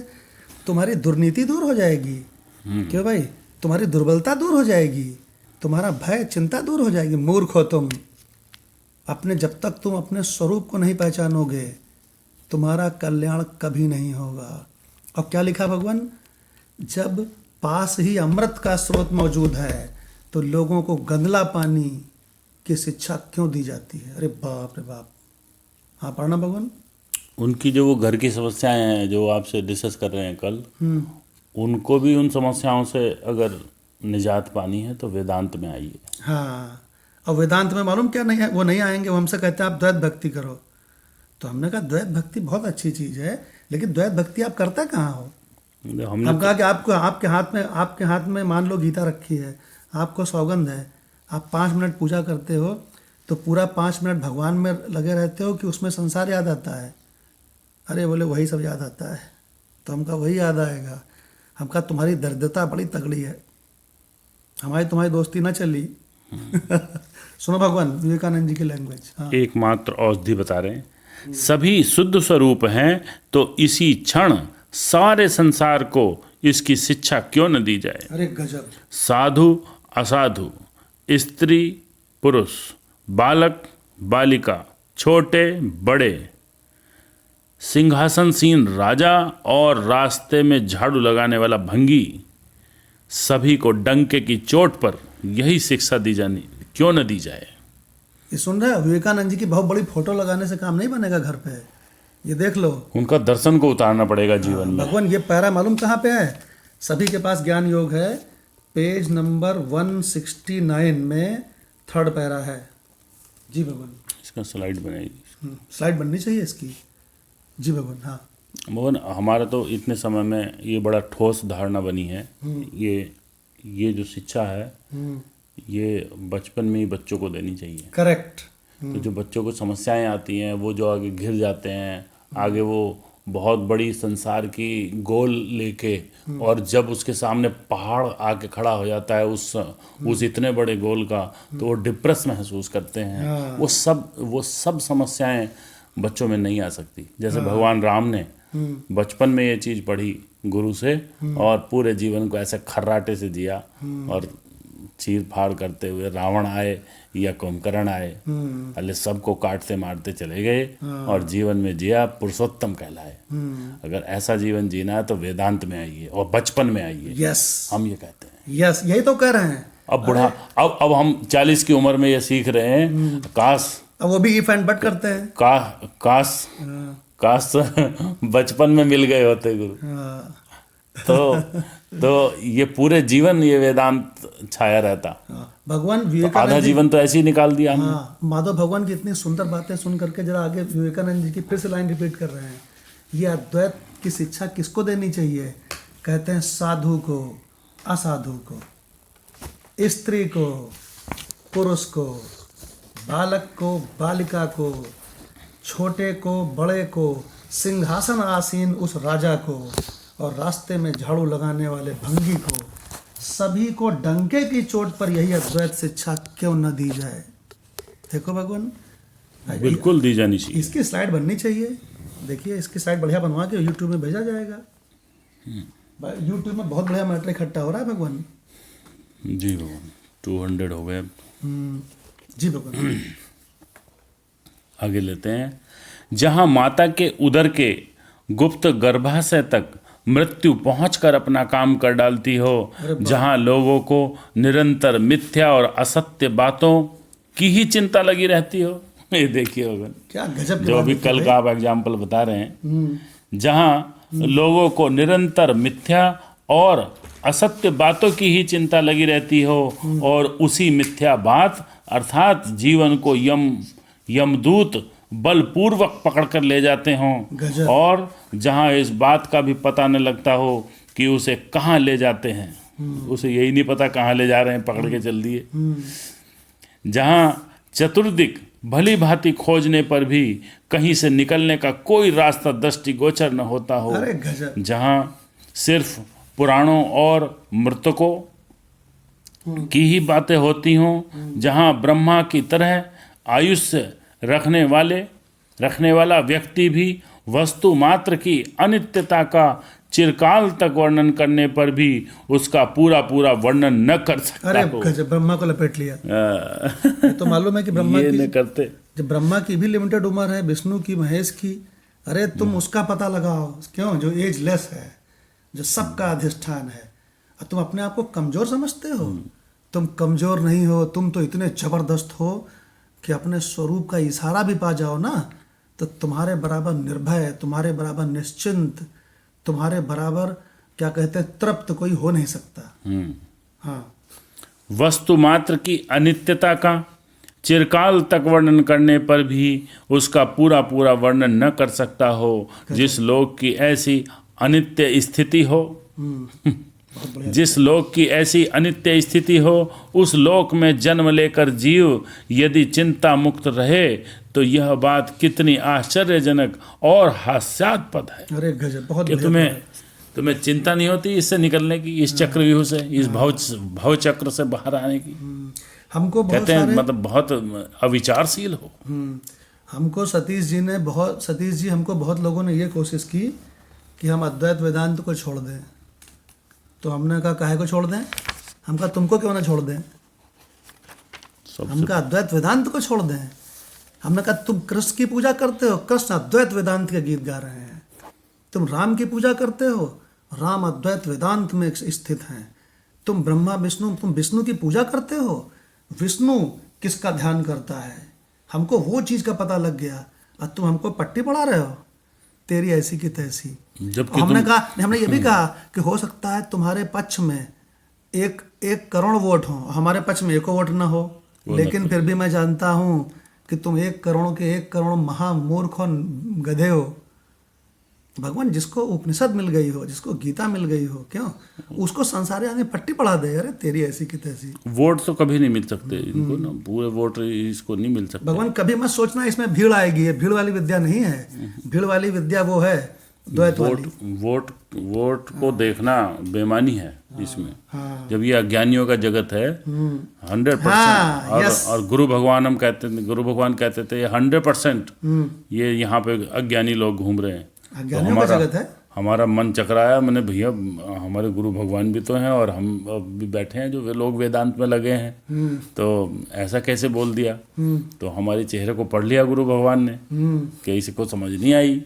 तुम्हारी दुर्नीति दूर हो जाएगी। क्यों भाई? तुम्हारी दुर्बलता दूर हो जाएगी, तुम्हारा भय चिंता दूर हो जाएगी। मूर्ख हो तुम, जब तक तुम अपने स्वरूप को नहीं पहचानोगे तुम्हारा कल्याण कभी नहीं होगा। और क्या लिखा भगवान? जब पास ही अमृत का स्रोत मौजूद है तो लोगों को गंदला पानी की शिक्षा क्यों दी जाती है? अरे बाप रे बाप। हाँ, पढ़ना भगवान। उनकी जो वो घर की समस्याएं हैं जो आपसे डिस्कस कर रहे हैं कल, उनको भी उन समस्याओं से अगर निजात पानी है तो वेदांत में आइए। हाँ, और वेदांत में मालूम क्या नहीं है? वो नहीं आएंगे, वो हमसे कहते हैं आप द्वैत भक्ति करो। तो हमने कहा द्वैत भक्ति बहुत अच्छी चीज़ है, लेकिन द्वैत भक्ति आप करते कहाँ हो? हमने हम कहा कि आपको आपके हाथ में मान लो गीता रखी है, आपको सौगंध है, आप 5 मिनट पूजा करते हो तो पूरा 5 मिनट भगवान में लगे रहते हो कि उसमें संसार याद आता है? अरे बोले वही सब याद आता है। तो हम कहा वही याद आएगा। हम कहा तुम्हारी दरिद्रता बड़ी तगड़ी है, हमारी तुम्हारी दोस्ती ना चली। सुनो भगवान विवेकानंद जी की लैंग्वेज। हाँ, एकमात्र औषधि बता रहे हैं, सभी शुद्ध स्वरूप हैं तो इसी क्षण सारे संसार को इसकी शिक्षा क्यों न दी जाए। अरे गजब। साधु असाधु, स्त्री पुरुष, बालक बालिका, छोटे बड़े, सिंहासनसीन राजा और रास्ते में झाड़ू लगाने वाला भंगी, सभी को डंके की चोट पर यही शिक्षा दी जानी क्यों न दी जाए। ये सुन रहे हो? विवेकानंद जी की बहुत बड़ी फोटो लगाने से काम नहीं बनेगा घर पे। ये देख लो, उनका दर्शन को उतारना पड़ेगा जीवन में। भगवान ये पैरा मालूम कहाँ पे है? सभी के पास ज्ञान योग है, पेज नंबर 169 में 3rd पैरा है। जी भगवान। इसका स्लाइड बनाएगी। स्लाइड बननी चाहिए इसकी। जी भगवान। हाँ भगवान, हमारा तो इतने समय में ये बड़ा ठोस धारणा बनी है, ये जो शिक्षा है ये बचपन में ही बच्चों को देनी चाहिए। करेक्ट। तो जो बच्चों को समस्याएं आती हैं वो जो आगे घिर जाते हैं, आगे वो बहुत बड़ी संसार की गोल लेके, और जब उसके सामने पहाड़ आके खड़ा हो जाता है उस इतने बड़े गोल का, तो वो डिप्रेस महसूस करते हैं। वो सब समस्याएं बच्चों में नहीं आ सकती। जैसे भगवान राम ने बचपन में ये चीज़ पढ़ी गुरु से और पूरे जीवन को ऐसे खर्राटे से जिया, और चीर फाड़ करते हुए रावण आए या कुंभकर्ण आए, पहले सबको काटते मारते चले गए और जीवन में जिया, पुरुषोत्तम कहलाए। अगर ऐसा जीवन जीना है तो वेदांत में आइए और बचपन में आइए। यस, हम ये कहते हैं। यस, यही तो कह रहे हैं। अब हम 40 की उम्र में ये सीख रहे हैं, काश अब वो भी इफ एंड बट करते हैं। काश बचपन में मिल गए होते गुरु। तो ये पूरे जीवन ये वेदांत छाया रहता। भगवान तो विवेकानंद आधा जीवन तो ऐसे ही निकाल दिया हमने। हाँ, माधव भगवान की इतनी सुंदर बातें सुन करके जरा आगे विवेकानंद जी की फिर से लाइन रिपीट कर रहे हैं। ये अद्वैत की शिक्षा किसको देनी चाहिए? कहते हैं साधु को, असाधु को, स्त्री को, पुरुष को, बालक को, बालिका को, छोटे को, बड़े को, सिंहासन आसीन उस राजा को और रास्ते में झाड़ू लगाने वाले भंगी को, सभी को डंके की चोट पर यही अद्वैत शिक्षा क्यों न दी जाए। देखो भगवान, बिल्कुल दी जानी चाहिए। इसकी स्लाइड बननी चाहिए। देखिए इसकी स्लाइड बढ़िया बनवा के यूट्यूब में भेजा जाएगा। यूट्यूब में बहुत बढ़िया मैटर इकट्ठा हो रहा है भगवान। जी भगवान, 200 हो गए। जी भगवान। आगे लेते हैं। जहाँ माता के उदर के गुप्त गर्भाशय तक मृत्यु पहुंचकर अपना काम कर डालती हो, जहाँ लोगों को निरंतर मिथ्या और असत्य बातों की ही चिंता लगी रहती हो। ये देखिए भगवान, क्या गजब जो अभी कल का आप एग्जाम्पल बता रहे हैं, जहाँ लोगों को निरंतर मिथ्या और असत्य बातों की ही चिंता लगी रहती हो और उसी मिथ्या बात अर्थात जीवन को यमदूत बलपूर्वक पकड़ कर ले जाते हों गजब। और जहां इस बात का भी पता न लगता हो कि उसे कहाँ ले जाते हैं, उसे यही नहीं पता कहाँ ले जा रहे हैं, पकड़ के चल दिए। जहां चतुर्दिक भली भांति खोजने पर भी कहीं से निकलने का कोई रास्ता दृष्टिगोचर न होता हो, अरे गजब। जहां सिर्फ पुराणों और मृतकों की ही बातें होती हों, जहां ब्रह्मा की तरह आयुष्य रखने वाला व्यक्ति भी वस्तु मात्र की अनित्यता का चिरकाल तक वर्णन करने पर भी उसका पूरा पूरा वर्णन न कर सकता अरे हो। गजब, ब्रह्मा को लपेट लिया। ये तो मालूम है कि ब्रह्मा ये की, न करते। जब ब्रह्मा की भी लिमिटेड उम्र है, विष्णु की, महेश की, अरे तुम उसका पता लगाओ, क्यों, जो एजलेस है, जो सबका अधिष्ठान है, और तुम अपने आप को कमजोर समझते हो। तुम कमजोर नहीं हो, तुम तो इतने जबरदस्त हो कि अपने स्वरूप का इशारा भी पा जाओ ना, तो तुम्हारे बराबर निर्भय, तुम्हारे बराबर निश्चिंत, तुम्हारे बराबर क्या कहते हैं तृप्त कोई हो नहीं सकता। हाँ, वस्तु मात्र की अनित्यता का चिरकाल तक वर्णन करने पर भी उसका पूरा पूरा वर्णन न कर सकता हो। जिस लोक की ऐसी अनित्य स्थिति हो जिस लोक की ऐसी अनित्य स्थिति हो, उस लोक में जन्म लेकर जीव यदि चिंता मुक्त रहे तो यह बात कितनी आश्चर्यजनक और हास्यास्पद है अरे गजब, बहुत कि बढ़िया। तुम्हें चिंता नहीं होती इससे निकलने की, इस चक्रव्यूह से, इस भव चक्र से बाहर आने की। हमको बहुत कहते हैं सारे, मतलब बहुत अविचारशील हो। हमको सतीश जी हमको बहुत लोगों ने ये कोशिश की कि हम अद्वैत वेदांत को छोड़ दें, तो हमने कहा काहे को छोड़ दें, हम कहा तुमको क्यों ना छोड़ दें, हम कहा अद्वैत वेदांत को छोड़ दें। हमने कहा तुम कृष्ण की पूजा करते हो, कृष्ण अद्वैत वेदांत के गीत गा रहे हैं। तुम राम की पूजा करते हो, राम अद्वैत वेदांत में स्थित हैं। तुम ब्रह्मा विष्णु, तुम विष्णु की पूजा करते हो, विष्णु किसका ध्यान करता है, हमको वो चीज़ का पता लग गया, और तुम हमको पट्टी पढ़ा रहे हो तेरी ऐसी की तैसी। जबकि हमने ये भी कहा कि हो सकता है तुम्हारे पक्ष में एक करोड़ वोट हो, हमारे पक्ष में एको वोट ना हो, लेकिन फिर भी मैं जानता हूँ कि तुम 1 करोड़ महामूर्ख और गधे हो। भगवान जिसको उपनिषद मिल गई हो, जिसको गीता मिल गई हो, क्यों उसको संसारी आदमी पट्टी पढ़ा दे, अरे तेरी ऐसी की तैसी। वोट तो कभी नहीं मिल सकते इनको ना, पूरे वोट इसको नहीं मिल सकते। भगवान कभी मत सोचना इसमें भीड़ आएगी, ये भीड़ वाली विद्या नहीं है। भीड़ वाली विद्या वो है द्वैत वाली। वोट को देखना बेमानी है इसमें। हाँ। जब ये अज्ञानियों का जगत है 100%, और गुरु भगवान कहते थे 100% ये यहाँ पे अज्ञानी लोग घूम रहे हैं। अज्ञानियों का जगत है। हमारा मन चकराया, मैंने भैया हमारे गुरु भगवान भी तो हैं और हम भी बैठे हैं जो लोग वेदांत में लगे हैं, तो ऐसा कैसे बोल दिया। तो हमारे चेहरे को पढ़ लिया गुरु भगवान ने कि इसको समझ नहीं आई।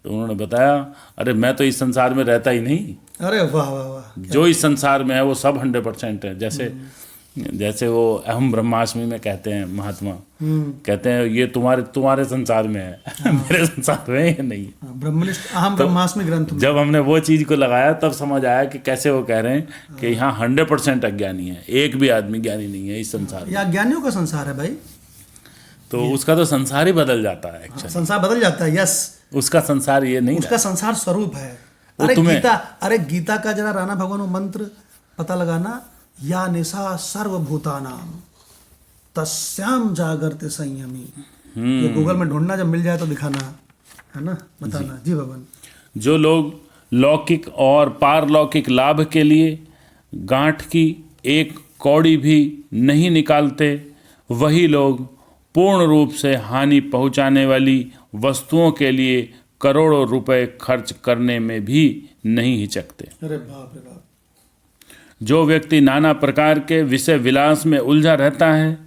तो उन्होंने बताया, अरे मैं तो इस संसार में रहता ही नहीं। अरे वाह वाह वाह, जो इस संसार में है वो सब 100% है। जैसे वो अहम ब्रह्मास्मि में कहते हैं महात्मा, कहते हैं ये तुम्हारे संसार में है, मेरे संसार में ये नहीं है। ब्रह्मनिष्ठ अहम ब्रह्मास्मि ग्रंथ में जब हमने वो चीज को लगाया तब समझ आया कि कैसे वो कह रहे हैं कि यहाँ 100% अज्ञानी है, एक भी आदमी ज्ञानी नहीं है इस संसार में। ये अज्ञानियों का संसार है भाई। तो उसका तो संसार ही बदल जाता है एक्चुअली। संसार बदल जाता है, यस। उसका संसार ये नहीं उसका संसार स्वरूप है। अरे गीता का जरा राणा भगवान वो मंत्र पता लगाना, या निशा सर्वभूतानाम तस्याम जागर्ते संयमी। ये गूगल में ढूंढना, जब मिल जाए तो दिखाना, है ना, बताना जी भगवान। जो लोग लौकिक और पारलौकिक लाभ के लिए गांठ की एक कौड़ी भी नहीं निकालते, वही लोग पूर्ण रूप से हानि पहुंचाने वाली वस्तुओं के लिए करोड़ों रुपए खर्च करने में भी नहीं हिचकते। अरे बाप रे बाप। जो व्यक्ति नाना प्रकार के विषय विलास में उलझा रहता है,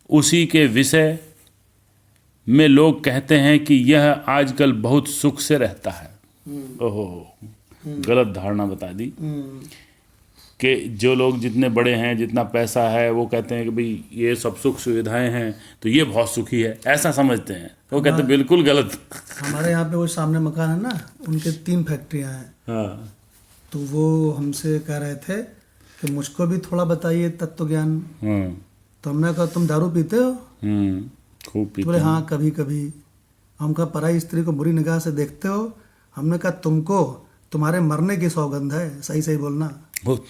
उसी के विषय में लोग कहते हैं कि यह आजकल बहुत सुख से रहता है। ओहो, गलत धारणा बता दी कि जो लोग जितने बड़े हैं, जितना पैसा है, वो कहते हैं कि भाई ये सब सुख सुविधाएं हैं तो ये बहुत सुखी है, ऐसा समझते हैं। वो कहते हैं बिल्कुल गलत। हमारे यहाँ पे वो सामने मकान है ना, उनके 3 फैक्ट्रियाँ हैं। हाँ, तो वो हमसे कह रहे थे कि मुझको भी थोड़ा बताइए तत्व ज्ञान। हाँ। तो हमने कहा तुम दारू पीते हो? खूब तो पीते बोले हैं। हाँ कभी कभी। हम कहा पराई स्त्री को बुरी निगाह से देखते हो? हमने कहा तुमको तुम्हारे मरने की सौगंध है, सही सही बोलना। बहुत।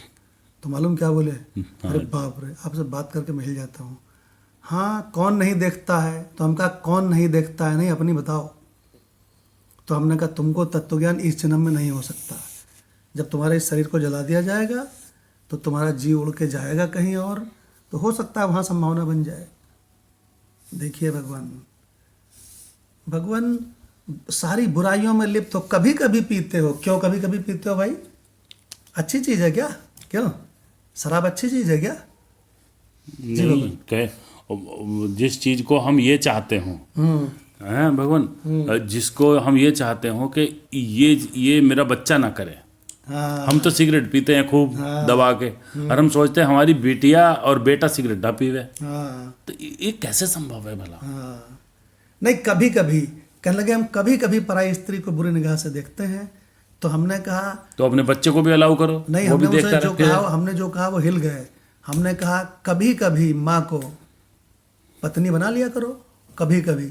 तो मालूम क्या बोले? अरे बाप रे, आपसे बात करके मैं हिल जाता हूँ। हाँ कौन नहीं देखता है? तो हम कहा कौन नहीं देखता है, नहीं अपनी बताओ। तो हमने कहा तुमको तत्वज्ञान इस जन्म में नहीं हो सकता। जब तुम्हारे इस शरीर को जला दिया जाएगा तो तुम्हारा जीव उड़ के जाएगा कहीं और, तो हो सकता है वहाँ संभावना बन जाए। देखिए भगवान सारी बुराइयों में लिप्त हो, कभी कभी पीते हो। क्यों कभी कभी पीते हो भाई? अच्छी चीज़ है क्या? क्यों शराब अच्छी चीज़ है क्या? नहीं जिस चीज को हम ये चाहते हों, हैं भगवान, जिसको हम ये चाहते हो कि ये मेरा बच्चा ना करे। हाँ हम तो सिगरेट पीते हैं खूब दबा के, और हम सोचते हैं हमारी बेटिया और बेटा सिगरेट ना पीवे। हाँ तो ये कैसे संभव है भला? हाँ। नहीं कभी कभी कहने लगे हम कभी कभी पराई स्त्री को बुरी निगाह से देखते हैं। तो हमने कहा तो अपने बच्चे को भी अलाउ करो, नहीं, वो भी हमने देखता उनसे जो रहे। कहा, हमने जो कहा वो हिल गए। हमने कहा कभी कभी माँ को पत्नी बना लिया करो, कभी कभी।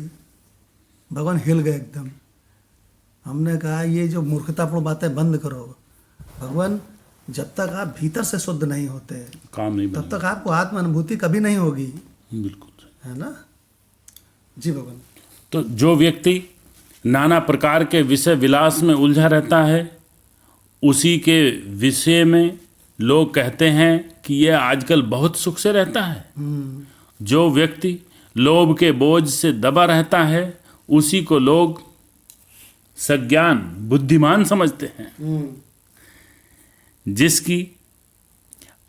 भगवान हिल गए एकदम। हमने कहा ये जो मूर्खतापूर्ण बातें बंद करो। भगवान जब तक आप भीतर से शुद्ध नहीं होते काम नहीं तब बनेगा। तक आपको आत्म अनुभूति कभी नहीं होगी, बिल्कुल। है ना जी भगवान। तो जो व्यक्ति नाना प्रकार के विषय विलास में उलझा रहता है, उसी के विषय में लोग कहते हैं कि यह आजकल बहुत सुख से रहता है। जो व्यक्ति लोभ के बोझ से दबा रहता है, उसी को लोग सज्ञान बुद्धिमान समझते हैं। जिसकी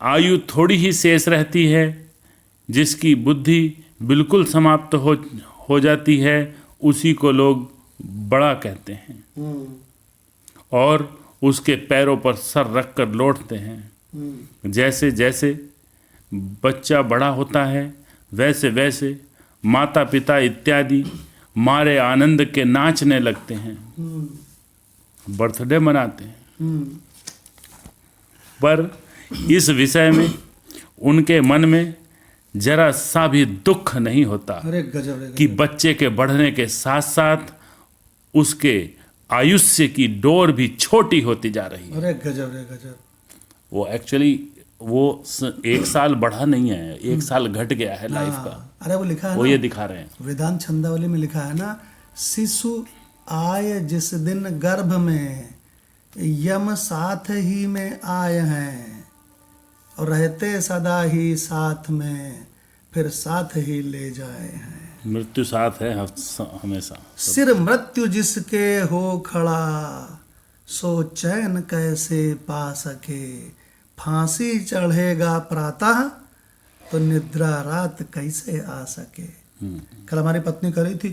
आयु थोड़ी ही शेष रहती है, जिसकी बुद्धि बिल्कुल समाप्त हो जाती है, उसी को लोग बड़ा कहते हैं और उसके पैरों पर सर रख कर लौटते हैं। जैसे जैसे बच्चा बड़ा होता है, वैसे वैसे माता पिता इत्यादि मारे आनंद के नाचने लगते हैं, बर्थडे मनाते हैं। पर इस विषय में उनके मन में जरा सा भी दुख नहीं होता अरे गजब रे कि बच्चे के बढ़ने के साथ साथ उसके आयुष्य की डोर भी छोटी होती जा रही है। अरे गजब रे गजब। वो एक्चुअली एक साल बढ़ा नहीं है, एक साल घट गया है लाइफ का। अरे वो लिखा है वो ना, ये दिखा रहे हैं। वेदांत छंदावली में लिखा है ना, शिशु आए जिस दिन गर्भ में, यम साथ ही में आए हैं, और रहते सदा ही साथ में, फिर साथ ही ले जाए हैं। मृत्यु साथ है हमेशा। सिर मृत्यु जिसके हो खड़ा, सो चैन कैसे पा सके, फांसी चढ़ेगा प्रातः, तो निद्रा रात कैसे आ सके। कल हमारी पत्नी कह रही थी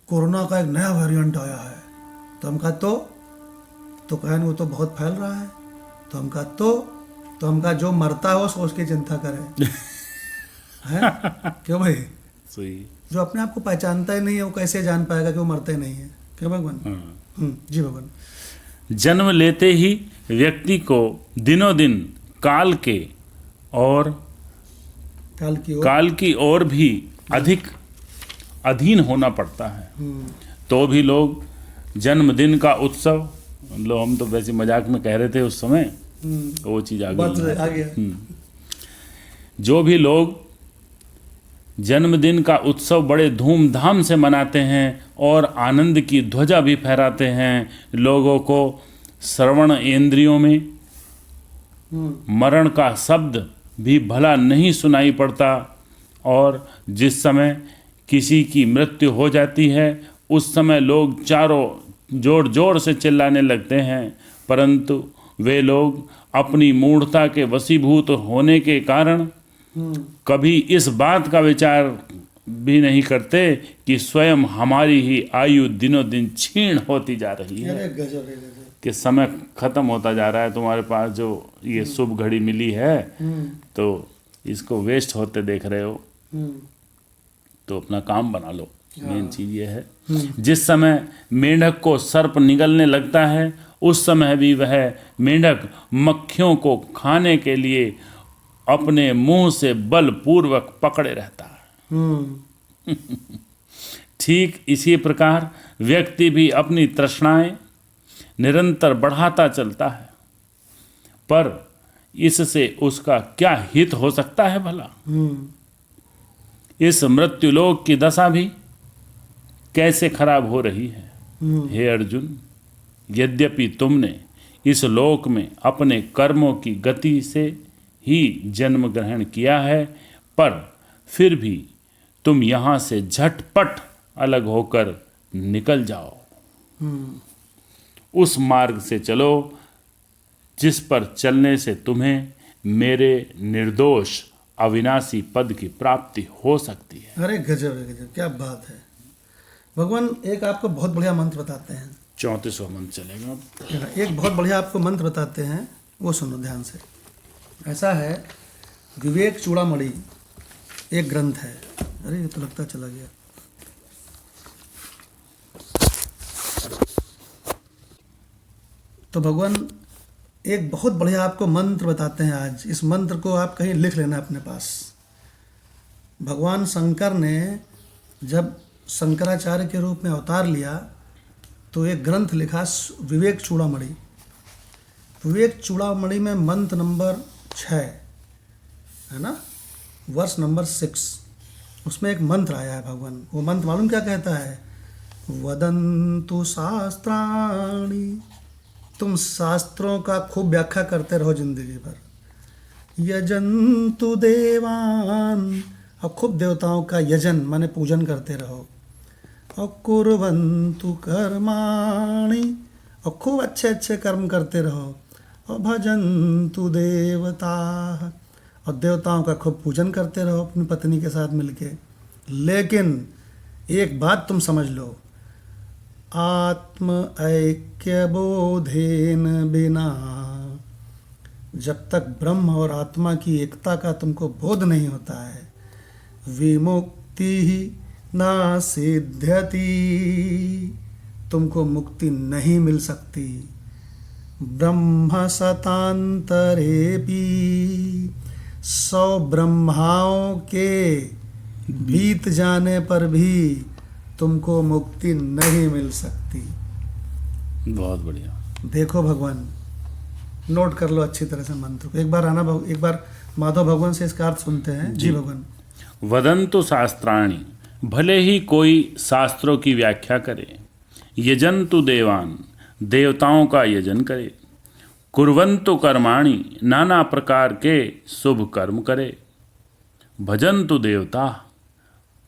कोरोना का एक नया वेरिएंट आया है। तो हम कहा तो कहा वो तो बहुत फैल रहा है। तो हम कहा तो हम कहा जो मरता हो सोच के चिंता करे है क्यों भाई? सही। जो अपने आप को पहचानता ही नहीं है वो कैसे जान पाएगा कि वो मरते नहीं है? क्यों भगवान? जी भगवान। जन्म लेते ही व्यक्ति को दिनों दिन काल की ओर भी अधिक अधीन होना पड़ता है। तो भी लोग जन्मदिन का उत्सव, लो हम तो वैसे मजाक में कह रहे थे उस समय, वो चीज़ आ गई। जो भी लोग जन्मदिन का उत्सव बड़े धूमधाम से मनाते हैं और आनंद की ध्वजा भी फहराते हैं, लोगों को श्रवण इंद्रियों में मरण का शब्द भी भला नहीं सुनाई पड़ता, और जिस समय किसी की मृत्यु हो जाती है उस समय लोग चारों जोर जोर से चिल्लाने लगते हैं, परंतु वे लोग अपनी मूढ़ता के वशीभूत होने के कारण कभी इस बात का विचार भी नहीं करते कि स्वयं हमारी ही आयु दिनों दिन क्षीण होती जा रही है, कि समय खत्म होता जा रहा है। तुम्हारे पास जो ये शुभ घड़ी मिली है तो इसको वेस्ट होते देख रहे हो, तो अपना काम बना लो। मेन चीज़ ये है। जिस समय मेंढक को सर्प निगलने लगता है उस समय भी वह मेंढक मक्खियों को खाने के लिए अपने मुंह से बलपूर्वक पकड़े रहता है। हम्म। ठीक इसी प्रकार व्यक्ति भी अपनी तृष्णाएं निरंतर बढ़ाता चलता है, पर इससे उसका क्या हित हो सकता है भला? इस मृत्युलोक की दशा भी कैसे खराब हो रही है। हे अर्जुन, यद्यपि तुमने इस लोक में अपने कर्मों की गति से ही जन्म ग्रहण किया है, पर फिर भी तुम यहाँ से झटपट अलग होकर निकल जाओ। उस मार्ग से चलो जिस पर चलने से तुम्हें मेरे निर्दोष अविनाशी पद की प्राप्ति हो सकती है। अरे गजब है, गजब, क्या बात है। भगवान एक आपको बहुत बढ़िया मंत्र बताते हैं। 34वां मंत्र चलेगा। एक बहुत बढ़िया आपको मंत्र बताते हैं, वो सुनो ध्यान से। ऐसा है, विवेक चूड़ामणि एक ग्रंथ है। अरे ये तो लगता चला गया। तो भगवान एक बहुत बढ़िया आपको मंत्र बताते हैं आज। इस मंत्र को आप कहीं लिख लेना अपने पास। भगवान शंकर ने जब शंकराचार्य के रूप में अवतार लिया तो एक ग्रंथ लिखा, विवेक चूड़ामणि। विवेक चूड़ामणि में मंत्र नंबर 6 है ना, वर्ष नंबर 6, उसमें एक मंत्र आया है भगवान। वो मंत्र मालूम क्या कहता है? वदन्तु शास्त्राणि, तुम शास्त्रों का खूब व्याख्या करते रहो जिंदगी भर। यजन्तु देवान, और खूब देवताओं का यजन माने पूजन करते रहो। और कुर्वन्तु कर्माणि, और खूब अच्छे अच्छे कर्म करते रहो। और भजन्तु देवता, और देवताओं का खूब पूजन करते रहो अपनी पत्नी के साथ मिलके। लेकिन एक बात तुम समझ लो, आत्म ऐक्य बोधेन बिना, जब तक ब्रह्म और आत्मा की एकता का तुमको बोध नहीं होता है, विमुक्ति ही ना सिद्ध्यति, तुमको मुक्ति नहीं मिल सकती। ब्रह्म शतांतरेपि, 100 ब्रह्माओं के बीत जाने पर भी तुमको मुक्ति नहीं मिल सकती। बहुत बढ़िया। देखो भगवान, नोट कर लो अच्छी तरह से मंत्र को। एक बार माधव भगवान से इसका अर्थ सुनते हैं। जी भगवान। वदन्तु शास्त्राणि, भले ही कोई शास्त्रों की व्याख्या करे। यजन्तु देवान, देवताओं का यजन करे। कुर्वन्तु कर्माणि, नाना प्रकार के शुभ कर्म करे। भजन्तु देवता,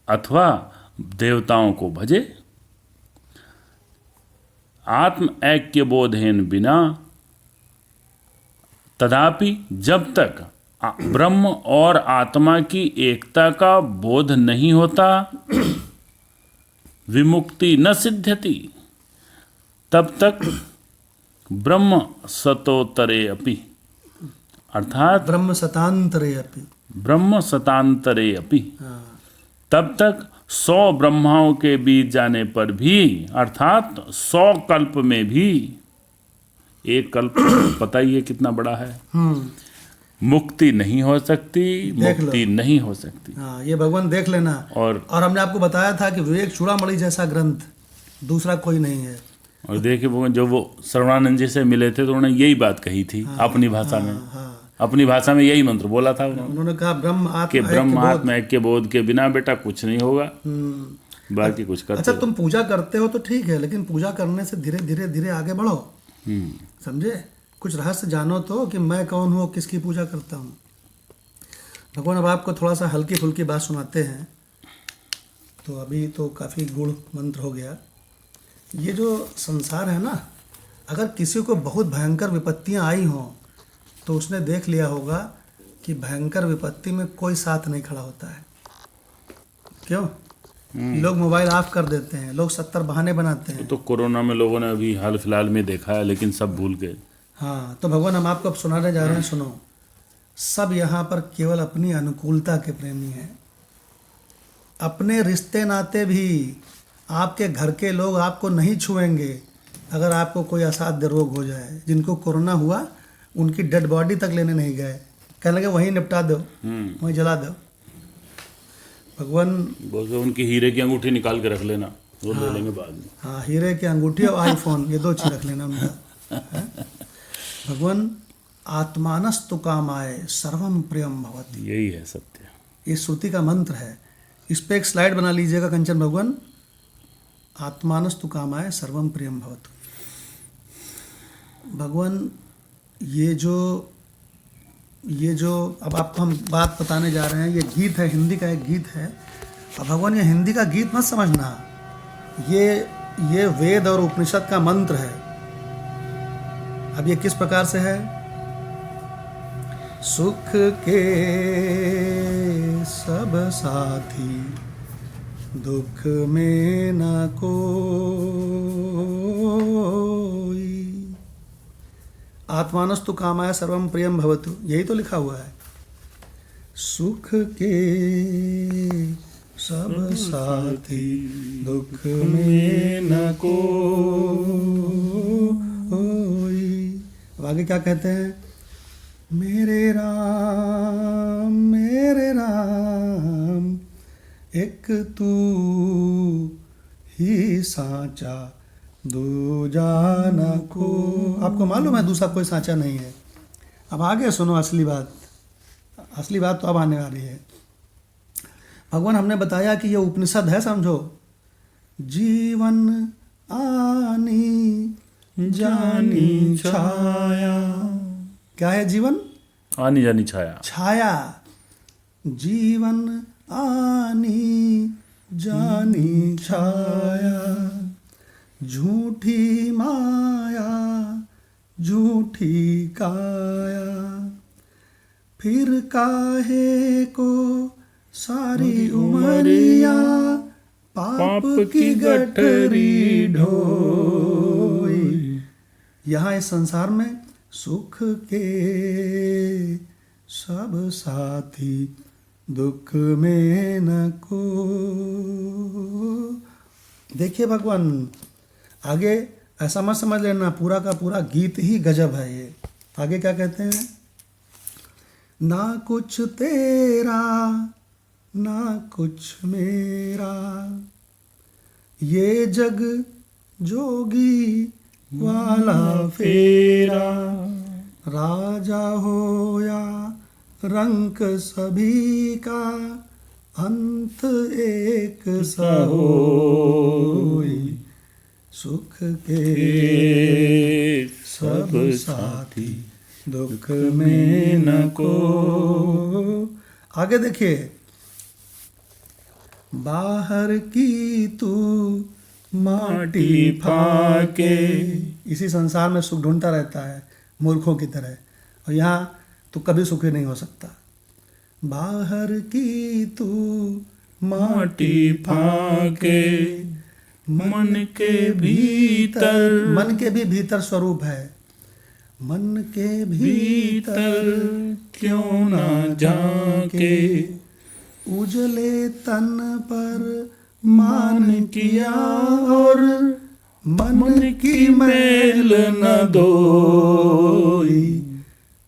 अथवा देवताओं को भजे। आत्म ऐक्य बोधेन बिना, तथापि जब तक ब्रह्म और आत्मा की एकता का बोध नहीं होता, विमुक्ति न सिद्ध्यति, तब तक ब्रह्म सतोत्तरे अपि, अर्थात ब्रह्म शतांतरे अपि, ब्रह्म शतांतरे अपि, हाँ, तब तक 100 ब्रह्माओं के बीत जाने पर भी, अर्थात 100 कल्प में भी, एक कल्प पता ही है कितना बड़ा है, मुक्ति नहीं हो सकती, मुक्ति नहीं हो सकती। हाँ, ये भगवान देख लेना। और हमने आपको बताया था कि विवेक चूड़ामणि जैसा ग्रंथ दूसरा कोई नहीं है। और देखिए भगवान, जो वो सर्वानंद जी से मिले थे तो उन्होंने यही बात कही थी। हाँ, अपनी भाषा में, अपनी भाषा में यही मंत्र बोला था उन्होंने कहा ब्रह्म आत्मा ऐक्य बोध के बिना बेटा कुछ नहीं होगा, बाकी कुछ करते। अच्छा, तुम पूजा करते हो तो ठीक है, लेकिन पूजा करने से धीरे धीरे धीरे आगे बढ़ो। समझे? कुछ रहस्य जानो तो कि मैं कौन हूँ, किसकी पूजा करता हूँ। भगवान अब आपको थोड़ा सा हल्की फुल्की बात सुनाते हैं। तो अभी तो काफ़ी गूढ़ मंत्र हो गया। ये जो संसार है ना, अगर किसी को बहुत भयंकर विपत्तियाँ आई हों तो उसने देख लिया होगा कि भयंकर विपत्ति में कोई साथ नहीं खड़ा होता है। क्यों? लोग मोबाइल ऑफ कर देते हैं, लोग 70 बहाने बनाते हैं। तो कोरोना में लोगों ने अभी हाल फिलहाल में देखा है, लेकिन सब भूल गए। हाँ, तो भगवान हम आपको अब सुनाने जा रहे हैं, सुनो। सब यहाँ पर केवल अपनी अनुकूलता के प्रेमी हैं। अपने रिश्ते नाते भी, आपके घर के लोग आपको नहीं छुएंगे, अगर आपको कोई असाध्य रोग हो जाए, जिनको कोरोना हुआ उनकी डेड बॉडी तक लेने नहीं गए, कहने लगे वहीं निपटा दो, वहीं जला दो। भगवान बोलते उनकी हीरे की अंगूठी निकाल के रख लेना, वो ले लेंगे बाद में। हाँ, हीरे की अंगूठी और आईफोन, ये 2 चीज रख लेना उनका। हैं? भगवान आत्मानस्तु कामाय सर्वम प्रियम भवति, यही है सत्य। ये श्रुति का मंत्र है। इस पे एक स्लाइड बना लीजिएगा कंचन भगवान। आत्मानस्तु कामाय सर्वम प्रियम भवतु। भगवान ये जो अब आपको हम बात बताने जा रहे हैं, ये गीत है, हिंदी का एक गीत है। अब भगवान ये हिंदी का गीत मत समझना, ये वेद और उपनिषद का मंत्र है। अब ये किस प्रकार से है? सुख के सब साथी दुख में न कोई, आत्मानस्तु कामाय सर्वम प्रियम भवतु, यही तो लिखा हुआ है। सुख के सब साथी दुख में न कोई। अब आगे क्या कहते हैं? मेरे राम एक तू ही साचा दूजा न को। आपको मालूम है दूसरा कोई साचा नहीं है। अब आगे सुनो असली बात तो अब आने वाली है। भगवान हमने बताया कि ये उपनिषद है, समझो। जीवन आनी जानी छाया, क्या है जीवन? आनी जानी छाया। छाया, जीवन आनी जानी छाया, झूठी माया झूठी काया, फिर काहे को सारी उमरिया पाप की गठरी ढोई। यहाँ इस संसार में सुख के सब साथी दुख में न को। देखिए भगवान आगे ऐसा मत समझ लेना पूरा का पूरा गीत ही गजब है ये। आगे क्या कहते हैं? ना कुछ तेरा ना कुछ मेरा, ये जग जोगी वाला फेरा, राजा हो या रंक सभी का, अंत एक सा होई। सुख के सब साथी दुख में न को। आगे देखिए, बाहर की तू माटी फाके, इसी संसार में सुख ढूंढता रहता है मूर्खों की तरह, और यहाँ तू कभी सुखी नहीं हो सकता। बाहर की तू माटी फाके, मन के भी भीतर स्वरूप है। मन के भीतर क्यों ना जाके, उजले तन पर मान किया और मन की मैल न धोई।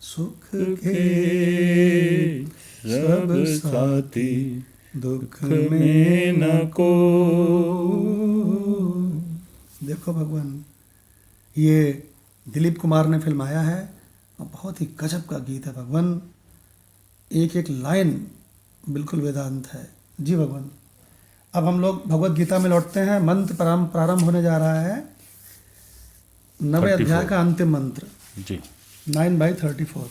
सुख के सब साथी दुख में न को। देखो भगवान, ये दिलीप कुमार ने फिल्माया है और बहुत ही गजब का गीत है भगवान। एक एक लाइन बिल्कुल वेदांत है जी भगवान। अब हम लोग भगवत गीता में लौटते हैं। मंत्र प्रारंभ होने जा रहा है 9वें अध्याय का अंतिम मंत्र जी, 9/34।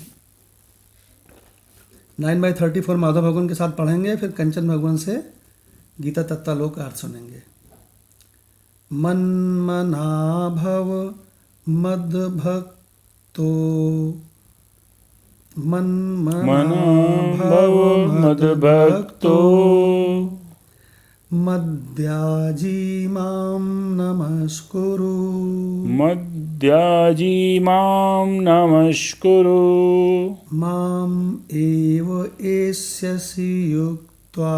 9/34 माधव भगवान के साथ पढ़ेंगे, फिर कंचन भगवान से गीता तत्वालोक का अर्थ सुनेंगे। मन मना भव मद भक्तो, मन मना भव मद भक्तो, मद्याजी माम नमस्कुरु, मद्याजी माम नमस्कुरु, माम एव एष्यसि युक्त्वा,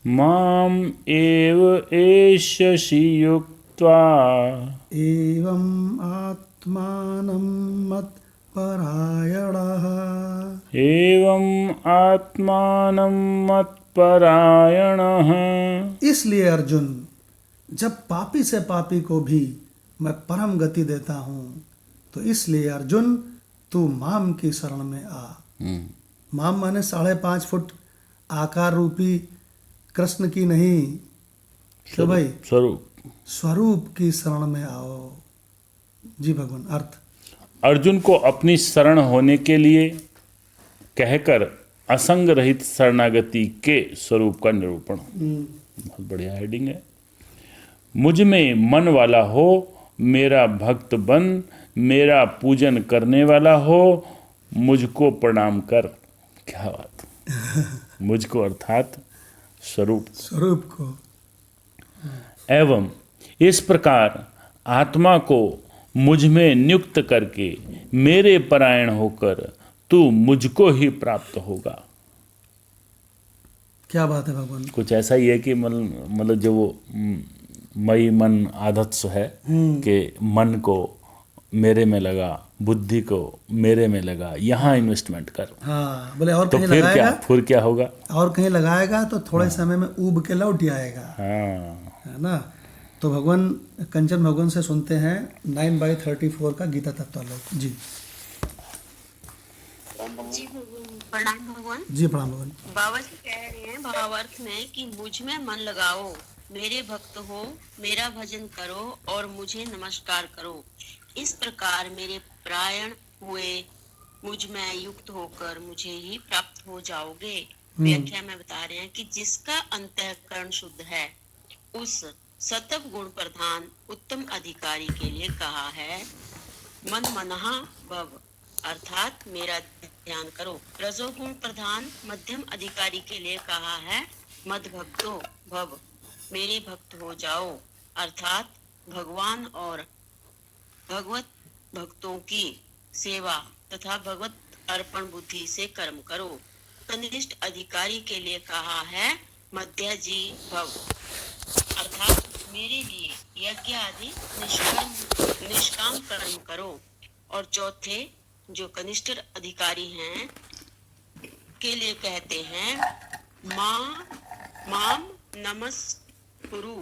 माम एव एष्यसि युक्त्वा, मत्वा एवं आत्मानं मत्परायणः। एवं आत्मानं मत्परायणः। इसलिए अर्जुन, जब पापी से पापी को भी मैं परम गति देता हूँ, तो इसलिए अर्जुन तू माम की शरण में आ। माम माने 5.5 फुट आकार रूपी कृष्ण की नहीं, तो भाई स्वरूप स्वरूप की शरण में आओ। जी भगवान। अर्थ अर्जुन को अपनी शरण होने के लिए कहकर असंग रहित शरणागति के स्वरूप का निरूपण। बहुत बढ़िया हेडिंग है। मुझ में मन वाला हो, मेरा भक्त बन, मेरा पूजन करने वाला हो, मुझको प्रणाम कर। क्या बात। मुझको अर्थात स्वरूप को एवं इस प्रकार आत्मा को मुझ में नियुक्त करके मेरे परायण होकर तू मुझको ही प्राप्त होगा। क्या बात है भगवान। कुछ ऐसा ही है कि मतलब जो वो मई मन आदत है कि मन को मेरे में लगा, बुद्धि को मेरे में लगा, यहाँ इन्वेस्टमेंट कर। हाँ, बोले और तो कहीं फिर लगाएगा, फिर क्या होगा? और कहीं लगाएगा तो थोड़े समय में ऊब के लौट ही आएगा। हाँ, है ना। तो भगवान कंचन भगवान से सुनते हैं 9/34 का गीता तत्वालोक। जी जी प्रणाम भगवान। जी प्रणाम भगवान। बाबा जी कह रहे हैं भावार्थ में कि मुझ में मन लगाओ, मेरे भक्त हो, मेरा भजन करो और मुझे नमस्कार करो। इस प्रकार मेरे परायण हुए मुझ में युक्त होकर मुझे ही प्राप्त हो जाओगे। व्याख्या में बता रहे हैं कि जिसका अंतःकरण शुद्ध है, उस सतव गुण प्रधान उत्तम अधिकारी के लिए कहा है मन मनहा भव, अर्थात मेरा ध्यान करो। रजोगुण प्रधान मध्यम अधिकारी के लिए कहा है मद भक्तो भव, मेरे भक्त हो जाओ, अर्थात भगवान और भगवत भक्तों की सेवा तथा भगवत अर्पण बुद्धि से कर्म करो। कनिष्ठ अधिकारी के लिए कहा है मध्याजी भव, अर्थात मेरे लिए यज्ञ आदि निष्काम कर्म करो। और चौथे जो कनिष्ठ अधिकारी हैं के लिए कहते हैं माम नमस्कुरु,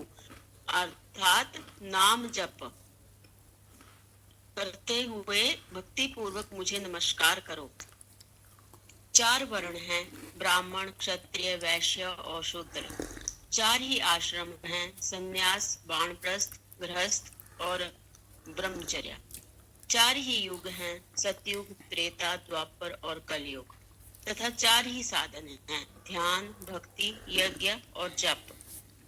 अर्थात नाम जप करते हुए भक्ति पूर्वक मुझे नमस्कार करो। 4 वर्ण हैं, ब्राह्मण, क्षत्रिय, वैश्य और शूद्र। 4 ही आश्रम हैं, संन्यास, वानप्रस्थ, गृहस्थ और ब्रह्मचर्य। 4 ही युग हैं, सतयुग, त्रेता, द्वापर और कलयुग। तथा 4 ही साधन हैं, ध्यान, भक्ति, यज्ञ और जप।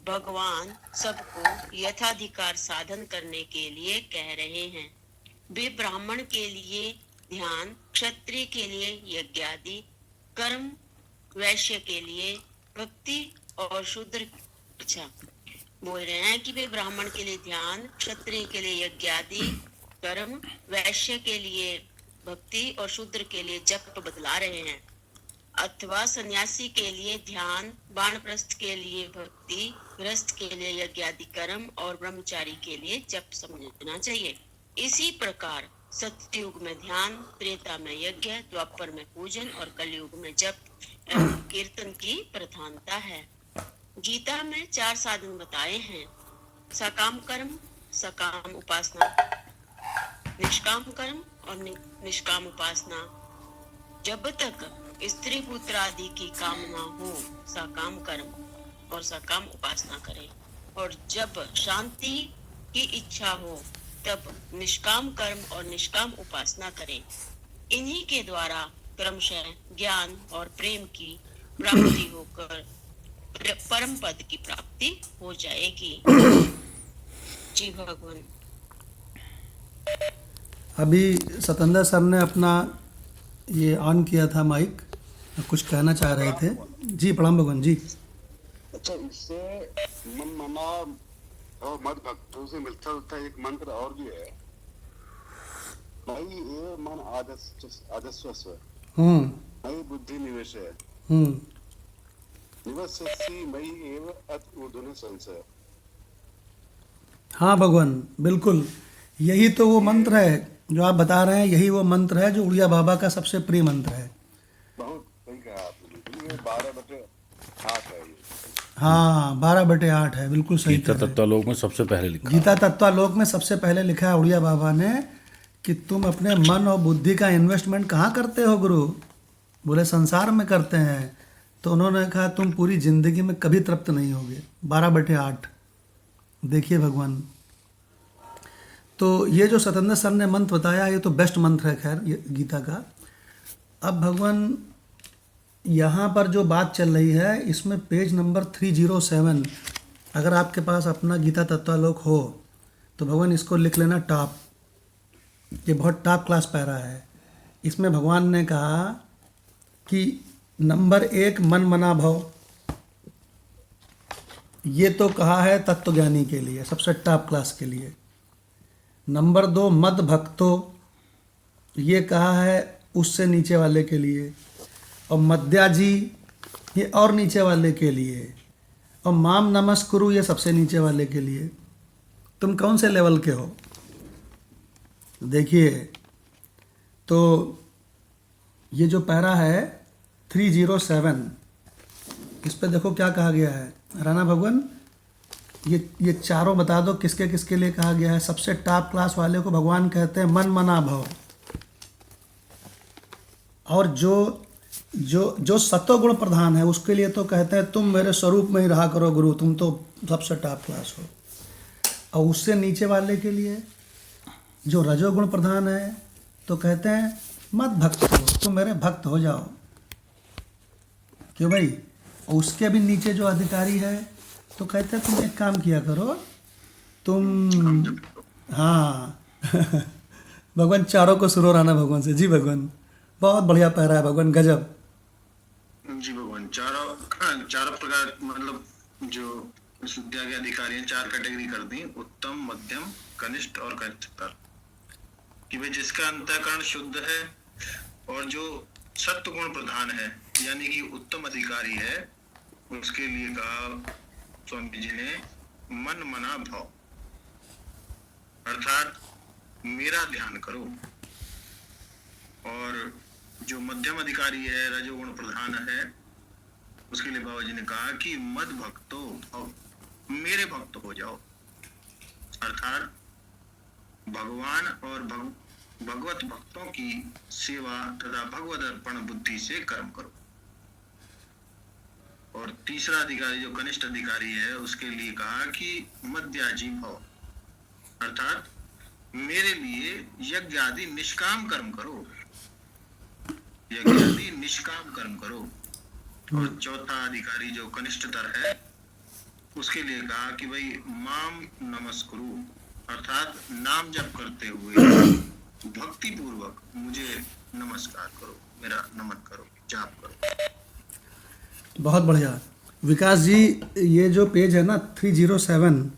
भगवान सबको यथाधिकार साधन करने के लिए कह रहे हैं। वे ब्राह्मण के लिए ध्यान, क्षत्रिय के लिए यज्ञ आदि कर्म, वैश्य के लिए भक्ति और शूद्र बोल रहे हैं कि वे ब्राह्मण के लिए ध्यान, क्षत्रिय के लिए यज्ञ आदि कर्म, वैश्य के लिए भक्ति और शूद्र के लिए जप बतला रहे हैं। अथवा सन्यासी के लिए ध्यान, वानप्रस्थ के लिए भक्ति, गृहस्थ के लिए यज्ञ आदि कर्म और ब्रह्मचारी के लिए जप समझना चाहिए। इसी प्रकार सतयुग में ध्यान, त्रेता में यज्ञ, द्वापर में पूजन और कलयुग में जप एवं कीर्तन की प्रधानता है। गीता में 4 साधन बताए हैं, सकाम कर्म, सकाम उपासना, निष्काम कर्म और निष्काम उपासना। जब तक स्त्री पुत्र आदि की कामना हो, सकाम कर्म और सकाम उपासना करें, और जब शांति की इच्छा हो तब निष्काम कर्म और निष्काम उपासना करें। इन्हीं के द्वारा क्रमशः ज्ञान और प्रेम की प्राप्ति होकर परम पद की प्राप्ति हो जाएगी। जी भगवान। अभी सतेंद्र सर ने अपना ये ऑन किया था माइक, कुछ कहना चाह रहे थे। जी प्रणाम भगवान जी। अच्छा, इससे मन मना और मद भक्तों से मिलता जुलता एक मंत्र और भी है, मयि एव मन आदस्व मयि बुद्धि निवेश है, निवससि मयि एव अत ऊर्ध्वने संशय। हाँ भगवान, बिल्कुल यही तो वो मंत्र है जो आप बता रहे हैं, यही वो मंत्र है जो उड़िया बाबा का सबसे प्रिय मंत्र है। बहुत सही कहा आपने, बिल्कुल। ये 12/8 है ये। हाँ, 12/8 है, बिल्कुल सही गीता कह रहे हैं। तत्वालोक में सबसे पहले लिखा। गीता तत्वालोक में सबसे पहले लिखा है उड़िया बाबा ने कि तुम अपने मन और बुद्धि का इन्वेस्टमेंट कहाँ करते हो गुरु? बोले संसार में करते हैं। तो उन्होंने कहा तुम पूरी जिंदगी में कभी तृप्त नहीं होगे। 12/8 देखिए भगवान। तो ये जो सतेंद्र सर ने मंत्र बताया ये तो बेस्ट मंत्र है खैर ये गीता का। अब भगवान यहाँ पर जो बात चल रही है इसमें पेज नंबर 307, अगर आपके पास अपना गीता तत्वालोक हो तो भगवान इसको लिख लेना टॉप। ये बहुत टॉप क्लास पैरा है। इसमें भगवान ने कहा कि नंबर 1 मन मना भव, ये तो कहा है तत्वज्ञानी के लिए, सबसे टॉप क्लास के लिए। नंबर 2 मद भक्तो, ये कहा है उससे नीचे वाले के लिए। और मद्याजी ये और नीचे वाले के लिए। और माम नमस्कुरु ये सबसे नीचे वाले के लिए। तुम कौन से लेवल के हो? देखिए तो ये जो पैरा है 307, इस पे देखो क्या कहा गया है राणा भगवान। ये चारों बता दो किसके किसके लिए कहा गया है। सबसे टॉप क्लास वाले को भगवान कहते हैं मन मना भव। और जो जो जो सत्वगुण प्रधान है उसके लिए तो कहते हैं तुम मेरे स्वरूप में ही रहा करो गुरु, तुम तो सबसे टॉप क्लास हो। और उससे नीचे वाले के लिए जो रजोगुण प्रधान है तो कहते हैं मत भक्त हो, तुम मेरे भक्त हो जाओ। क्यों भाई? और उसके भी नीचे जो अधिकारी है तो कहते हैं तुम एक काम किया करो, तुम हाँ भगवान चारों को सुनो राणा भगवान से। जी भगवान, बहुत बढ़िया पैरा है भगवान, गजब। जी भगवान, चारों प्रकार, मतलब जो इस विद्या के अधिकारी हैं 4 कैटेगरी कर दी, उत्तम, मध्यम, कनिष्ठ और कनिष्ठतर। कि भाई जिसका अंतःकरण शुद्ध है और जो सत्व गुण प्रधान है यानी कि उत्तम अधिकारी है, उसके लिए कहा स्वामी जी ने मन मना भाव, अर्थात मेरा ध्यान करो। और जो मध्यम अधिकारी है, रजोगुण प्रधान है, उसके लिए बाबा जी ने कहा कि मद भक्तो भव, मेरे भक्त हो जाओ। अर्थात भगवान और भगवत भक्तों की सेवा तथा भगवत अर्पण बुद्धि से कर्म करो। और तीसरा अधिकारी जो कनिष्ठ अधिकारी है उसके लिए कहा कि मद्याजी भव, अर्थात मेरे लिए यज्ञ आदि निष्काम कर्म करो, यज्ञ आदि निष्काम कर्म करो। और चौथा अधिकारी जो कनिष्ठतर है उसके लिए कहा कि भाई माम नमस्कुरु, अर्थात नाम जप करते हुए भक्ति पूर्वक मुझे नमस्कार करो, मेरा नमन करो, जाप करो। बहुत बढ़िया विकास जी। ये जो पेज है ना 307,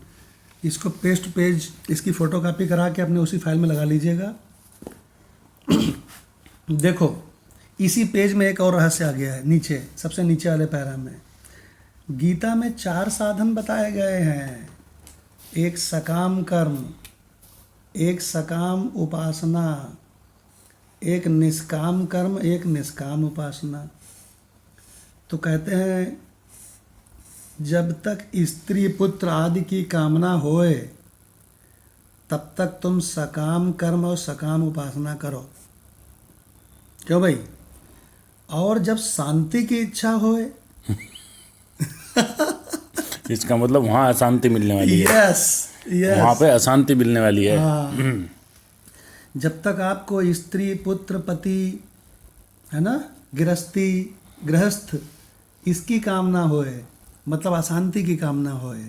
इसको पेस्ट पेज इसकी फ़ोटो कॉपी करा के अपने उसी फाइल में लगा लीजिएगा। देखो इसी पेज में एक और रहस्य आ गया है, नीचे सबसे नीचे वाले पैरा में। गीता में 4 साधन बताए गए हैं, एक सकाम कर्म, एक सकाम उपासना, एक निष्काम कर्म, एक निष्काम उपासना। तो कहते हैं जब तक स्त्री पुत्र आदि की कामना होए तब तक तुम सकाम कर्म और सकाम उपासना करो। क्यों भाई? और जब शांति की इच्छा होए इसका मतलब वहाँ अशांति मिलने वाली है। यस यस, वहाँ पे अशांति मिलने वाली है। हाँ। जब तक आपको स्त्री पुत्र पति है ना, गृहस्थी गृहस्थ इसकी कामना होए, मतलब अशांति की कामना होए,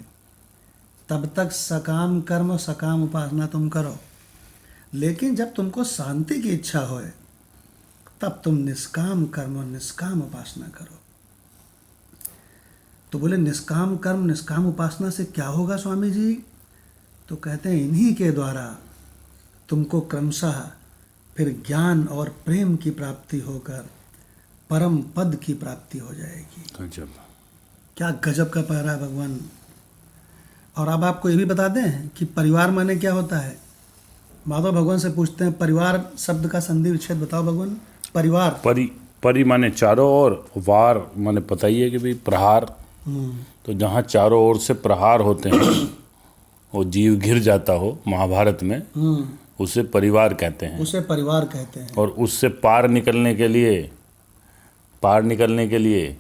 तब तक सकाम कर्म और सकाम उपासना तुम करो। लेकिन जब तुमको शांति की इच्छा होए तब तुम निष्काम कर्म और निष्काम उपासना करो। तो बोले निष्काम कर्म निष्काम उपासना से क्या होगा स्वामी जी? तो कहते हैं इन्हीं के द्वारा तुमको क्रमशः फिर ज्ञान और प्रेम की प्राप्ति होकर परम पद की प्राप्ति हो जाएगी। गजब। क्या गजब का पैरा है भगवान। और अब आपको ये भी बता दें कि परिवार माने क्या होता है। माधव भगवान से पूछते हैं परिवार शब्द का संधि विच्छेद बताओ भगवान। परिवार परि माने चारों ओर, वार माने पता ही है कि भाई प्रहार। तो जहाँ चारों ओर से प्रहार होते हैं वो जीव घिर जाता हो महाभारत में, उसे परिवार कहते हैं। उसे परिवार कहते हैं। और उससे पार निकलने के लिए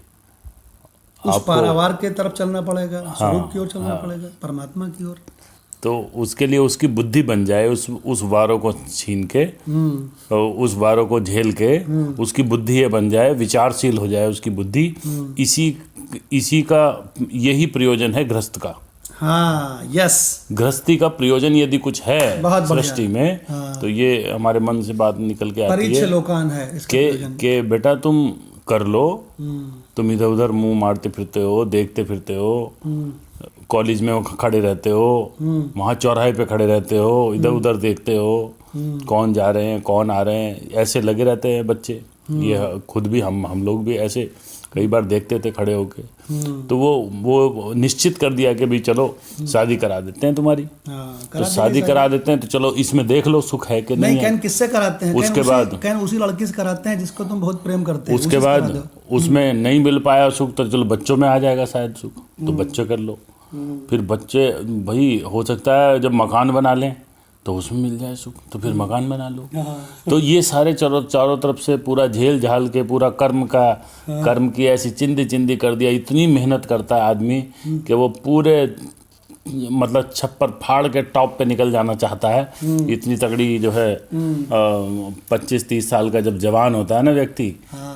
उस पारावार के तरफ चलना पड़ेगा, स्वरूप की ओर चलना पड़ेगा, परमात्मा की ओर। तो उसके लिए उसकी बुद्धि बन जाए, उस वारों को छीन के, उस वारों को झेल के उसकी बुद्धि ये बन जाए, विचारशील हो जाए उसकी बुद्धि। इसी का यही प्रयोजन है गृहस्थ का। हाँ, यस। गृहस्थी का प्रयोजन यदि कुछ है सृष्टि में, हाँ। तो ये हमारे मन से बात निकल के आती है लोकान है कि बेटा तुम कर लो, तुम इधर उधर मुंह मारते फिरते हो, देखते फिरते हो, कॉलेज में खड़े रहते हो, वहाँ चौराहे पे खड़े रहते हो, इधर उधर देखते हो कौन जा रहे हैं कौन आ रहे हैं, ऐसे लगे रहते हैं बच्चे। ये खुद भी हम लोग भी ऐसे कई बार देखते थे खड़े होके। तो वो निश्चित कर दिया कि भाई चलो शादी करा देते हैं तुम्हारी। तो शादी करा देते हैं तो चलो इसमें देख लो सुख है कि नहीं है। किससे कराते हैं? उसके बाद उसी लड़की से कराते हैं जिसको तुम बहुत प्रेम करते हैं। उसके बाद उसमें नहीं मिल पाया सुख तो चलो बच्चों में आ जाएगा शायद सुख, तो बच्चे कर लो। फिर बच्चे भाई हो सकता है जब मकान बना लें तो उसमें मिल जाए सुख, तो फिर मकान बना लो। तो ये सारे चारों तरफ से पूरा झेल झाल के पूरा कर्म की ऐसी चिंदी कर दिया। इतनी मेहनत करता है आदमी कि वो पूरे मतलब छप्पर फाड़ के टॉप पे निकल जाना चाहता है। इतनी तगड़ी जो है 25-30 साल का जब जवान होता है ना व्यक्ति,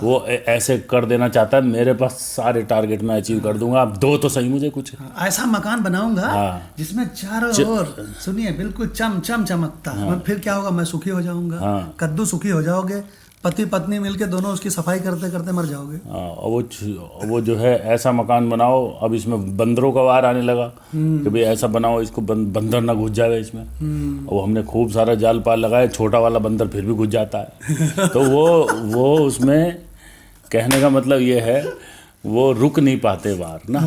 वो ऐसे कर देना चाहता है मेरे पास सारे टारगेट मैं अचीव कर दूंगा, अब दो तो सही मुझे कुछ। ऐसा मकान बनाऊंगा जिसमें चारों ओर सुनिए बिल्कुल चम चम चमकता। फिर क्या होगा, मैं सुखी हो जाऊंगा, कद्दू सुखी हो जाओगे, पति पत्नी मिलके दोनों उसकी सफाई करते करते मर जाओगे। वो जो है ऐसा मकान बनाओ, अब इसमें बंदरों का वार आने लगा कि भाई ऐसा बनाओ इसको बंदर ना घुस जाए इसमें। वो हमने खूब सारा जाल पाल लगाया, छोटा वाला बंदर फिर भी घुस जाता है। तो वो उसमें कहने का मतलब ये है वो रुक नहीं पाते वार ना।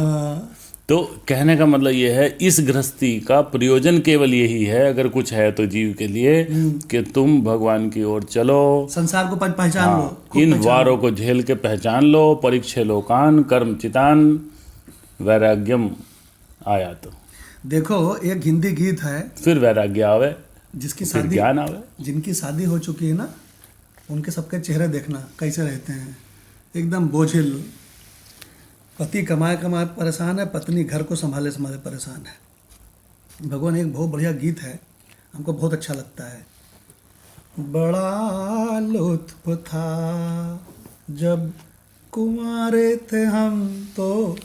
तो कहने का मतलब ये है इस गृहस्थी का प्रयोजन केवल यही है, अगर कुछ है तो जीव के लिए, कि तुम भगवान की ओर चलो, संसार को पहचान लो, इन वारों को झेल के पहचान लो। परीक्षे लोकान कर्म चितान वैराग्यम आयात। देखो एक हिंदी गीत है, फिर वैराग्य आवे, जिसकी फिर शादी ज्ञान आवे। जिनकी शादी हो चुकी है ना, उनके सबके चेहरे देखना कैसे रहते हैं, एकदम बोझिल। पति कमाए परेशान है, पत्नी घर को संभाले परेशान है। भगवान एक बहुत बढ़िया गीत है, हमको बहुत अच्छा लगता है। बड़ा लुत्फ था जब कुंवारे थे हम तो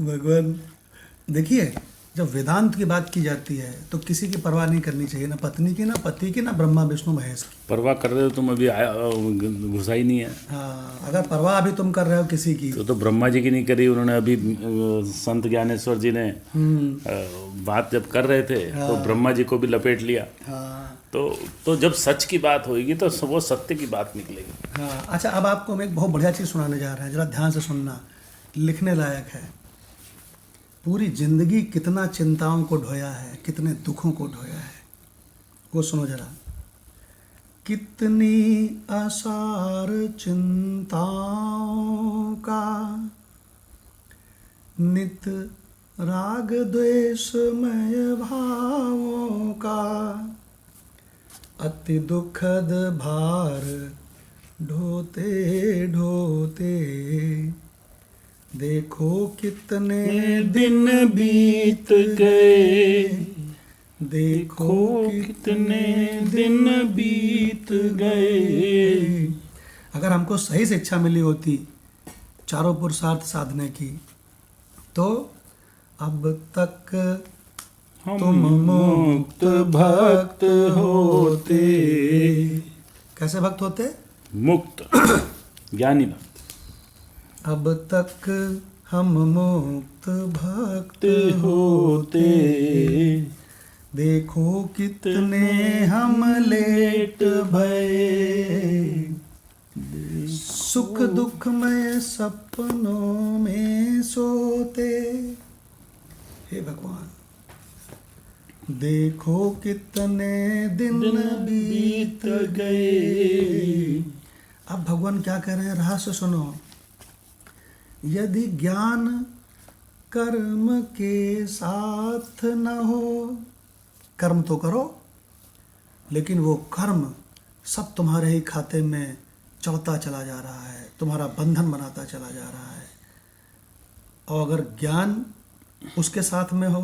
भगवान देखिए, जब वेदांत की बात की जाती है तो किसी की परवाह नहीं करनी चाहिए, ना पत्नी की, ना पति की, ना ब्रह्मा विष्णु महेश की। परवाह कर रहे हो तुम, अभी घुसा ही नहीं है। हाँ, अगर परवाह अभी तुम कर रहे हो किसी की, तो ब्रह्मा जी की नहीं करी उन्होंने। अभी संत ज्ञानेश्वर जी ने बात जब कर रहे थे तो ब्रह्मा जी को भी लपेट लिया। तो जब सच की बात होगी तो वो सत्य की बात निकलेगी। हाँ, अच्छा, अब आपको हम एक बहुत बढ़िया चीज़ सुनाने जा रहे हैं, जरा ध्यान से सुनना, लिखने लायक है। पूरी जिंदगी कितना चिंताओं को ढोया है, कितने दुखों को ढोया है, वो सुनो जरा। कितनी आसार चिंताओं का, नित राग द्वेषमय भावों का, अति दुखद भार ढोते ढोते, देखो कितने दिन बीत गए, देखो कितने दिन बीत गए। अगर हमको सही शिक्षा मिली होती चारों पुरुषार्थ साधने की, तो अब तक तुम मुक्त भक्त होते। कैसे भक्त होते? मुक्त ज्ञानी भक्त। अब तक हम मुक्त भक्त होते, देखो कितने हम लेट भये, सुख दुख में सपनों में सोते। हे भगवान, देखो कितने दिन बीत गए। अब भगवान क्या कह रहे हैं, रहस्य सुनो। यदि ज्ञान कर्म के साथ न हो, कर्म तो करो लेकिन वो कर्म सब तुम्हारे ही खाते में चढ़ता चला जा रहा है, तुम्हारा बंधन बनाता चला जा रहा है। और अगर ज्ञान उसके साथ में हो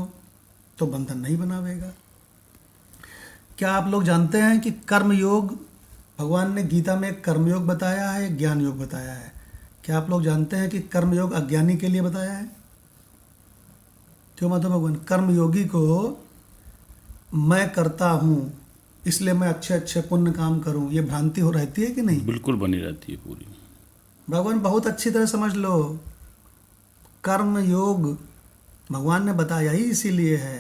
तो बंधन नहीं बनावेगा। क्या आप लोग जानते हैं कि कर्म योग, भगवान ने गीता में एक कर्म योग बताया है, एक ज्ञान योग बताया है। क्या आप लोग जानते हैं कि कर्म योग अज्ञानी के लिए बताया है? क्यों मतलब भगवान कर्म योगी को मैं करता हूँ इसलिए मैं अच्छे अच्छे पुण्य काम करूँ, ये भ्रांति हो रहती है कि नहीं? बिल्कुल बनी रहती है पूरी। भगवान बहुत अच्छी तरह समझ लो, कर्म योग भगवान ने बताया ही इसीलिए है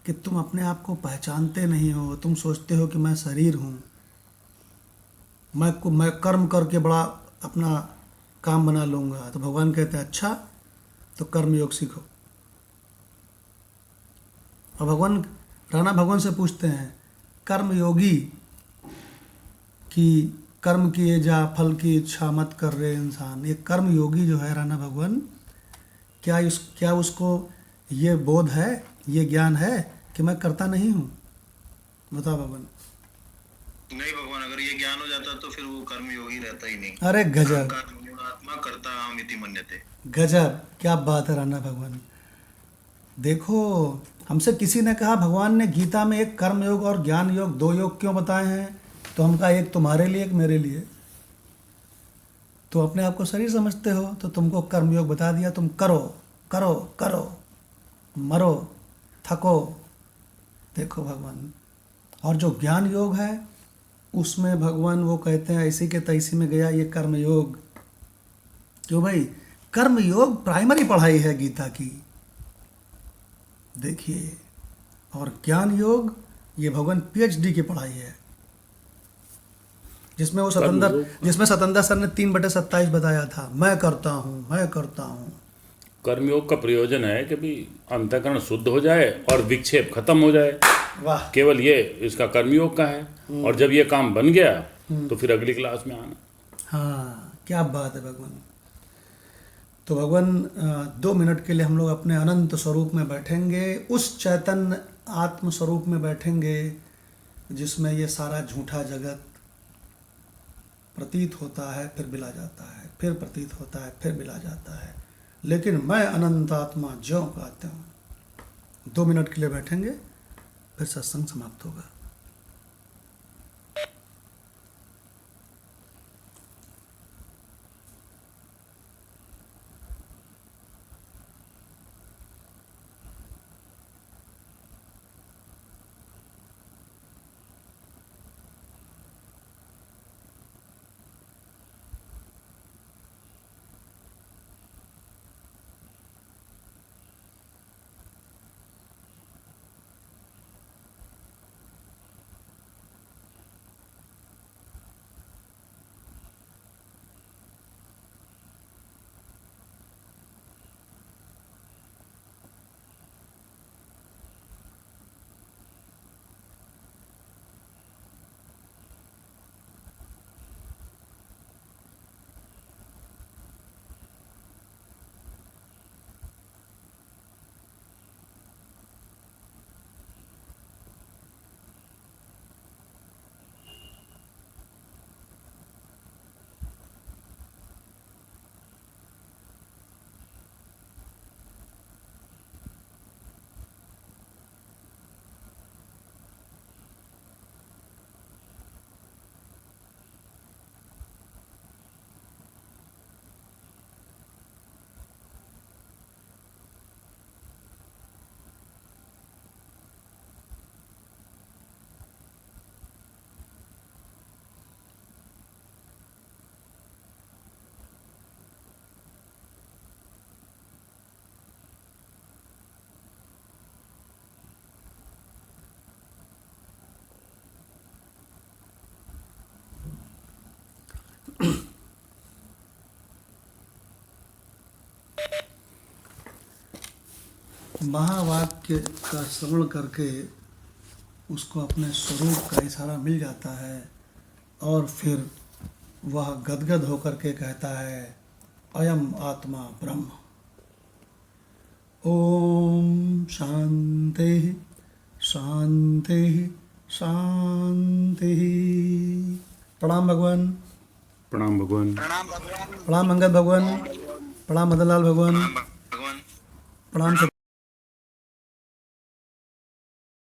कि तुम अपने आप को पहचानते नहीं हो। तुम सोचते हो कि मैं शरीर हूँ, मैं कर्म करके बड़ा अपना काम बना लूँगा। तो भगवान कहते हैं अच्छा तो कर्म योग सीखो। और भगवान राणा भगवान से पूछते हैं, कर्म योगी कि कर्म किए जा फल की इच्छा मत कर रहे इंसान, ये कर्म योगी जो है राणा भगवान, क्या उसको ये बोध है, ये ज्ञान है कि मैं करता नहीं हूँ? बताओ भगवान। नहीं भगवान, अगर ये ज्ञान हो जाता तो फिर वो कर्म योगी रहता ही नहीं। अरे गजब आत्मा करता हम इति मन्यते। गजब, क्या बात है राणा भगवान। देखो, हमसे किसी ने कहा भगवान ने गीता में एक कर्म योग और ज्ञान योग, दो योग क्यों बताए हैं? तो हम कहा एक तुम्हारे लिए एक मेरे लिए। तो अपने आप को शरीर समझते हो तो तुमको कर्म योग बता दिया, तुम करो करो करो, मरो थको। देखो भगवान, और जो ज्ञान योग है उसमें भगवान वो कहते हैं ऐसी के तैसी में गया ये कर्म योग। क्यों भाई, कर्म योग प्राइमरी पढ़ाई है गीता की, देखिए। और ज्ञान योग ये भगवान पीएचडी की पढ़ाई है, जिसमें सतंदर सर ने 3/27 बताया था, मैं करता हूँ मैं करता हूँ। कर्मयोग का प्रयोजन है कि भी अंतःकरण शुद्ध हो जाए और विक्षेप खत्म हो जाए। वाह, केवल ये इसका कर्मयोग का है। और जब ये काम बन गया तो फिर अगली क्लास में आना। हाँ क्या बात है भगवान। तो भगवान 2 मिनट के लिए हम लोग अपने अनंत स्वरूप में बैठेंगे, उस चैतन्य आत्म स्वरूप में बैठेंगे जिसमें ये सारा झूठा जगत प्रतीत होता है फिर मिला जाता है, फिर प्रतीत होता है फिर मिला जाता है, लेकिन मैं अनंत आत्मा ज्यों कहते हूँ। 2 मिनट के लिए बैठेंगे, फिर सत्संग समाप्त होगा। महावाक्य का श्रवण करके उसको अपने स्वरूप का इशारा मिल जाता है और फिर वह गदगद होकर के कहता है अयम आत्मा ब्रह्म। ओम शांति शांति शांति। प्रणाम भगवान। प्रणाम भगवान। प्रणाम अंगद भगवान। प्रणाम मदनलाल भगवान। भगवान। प्रणाम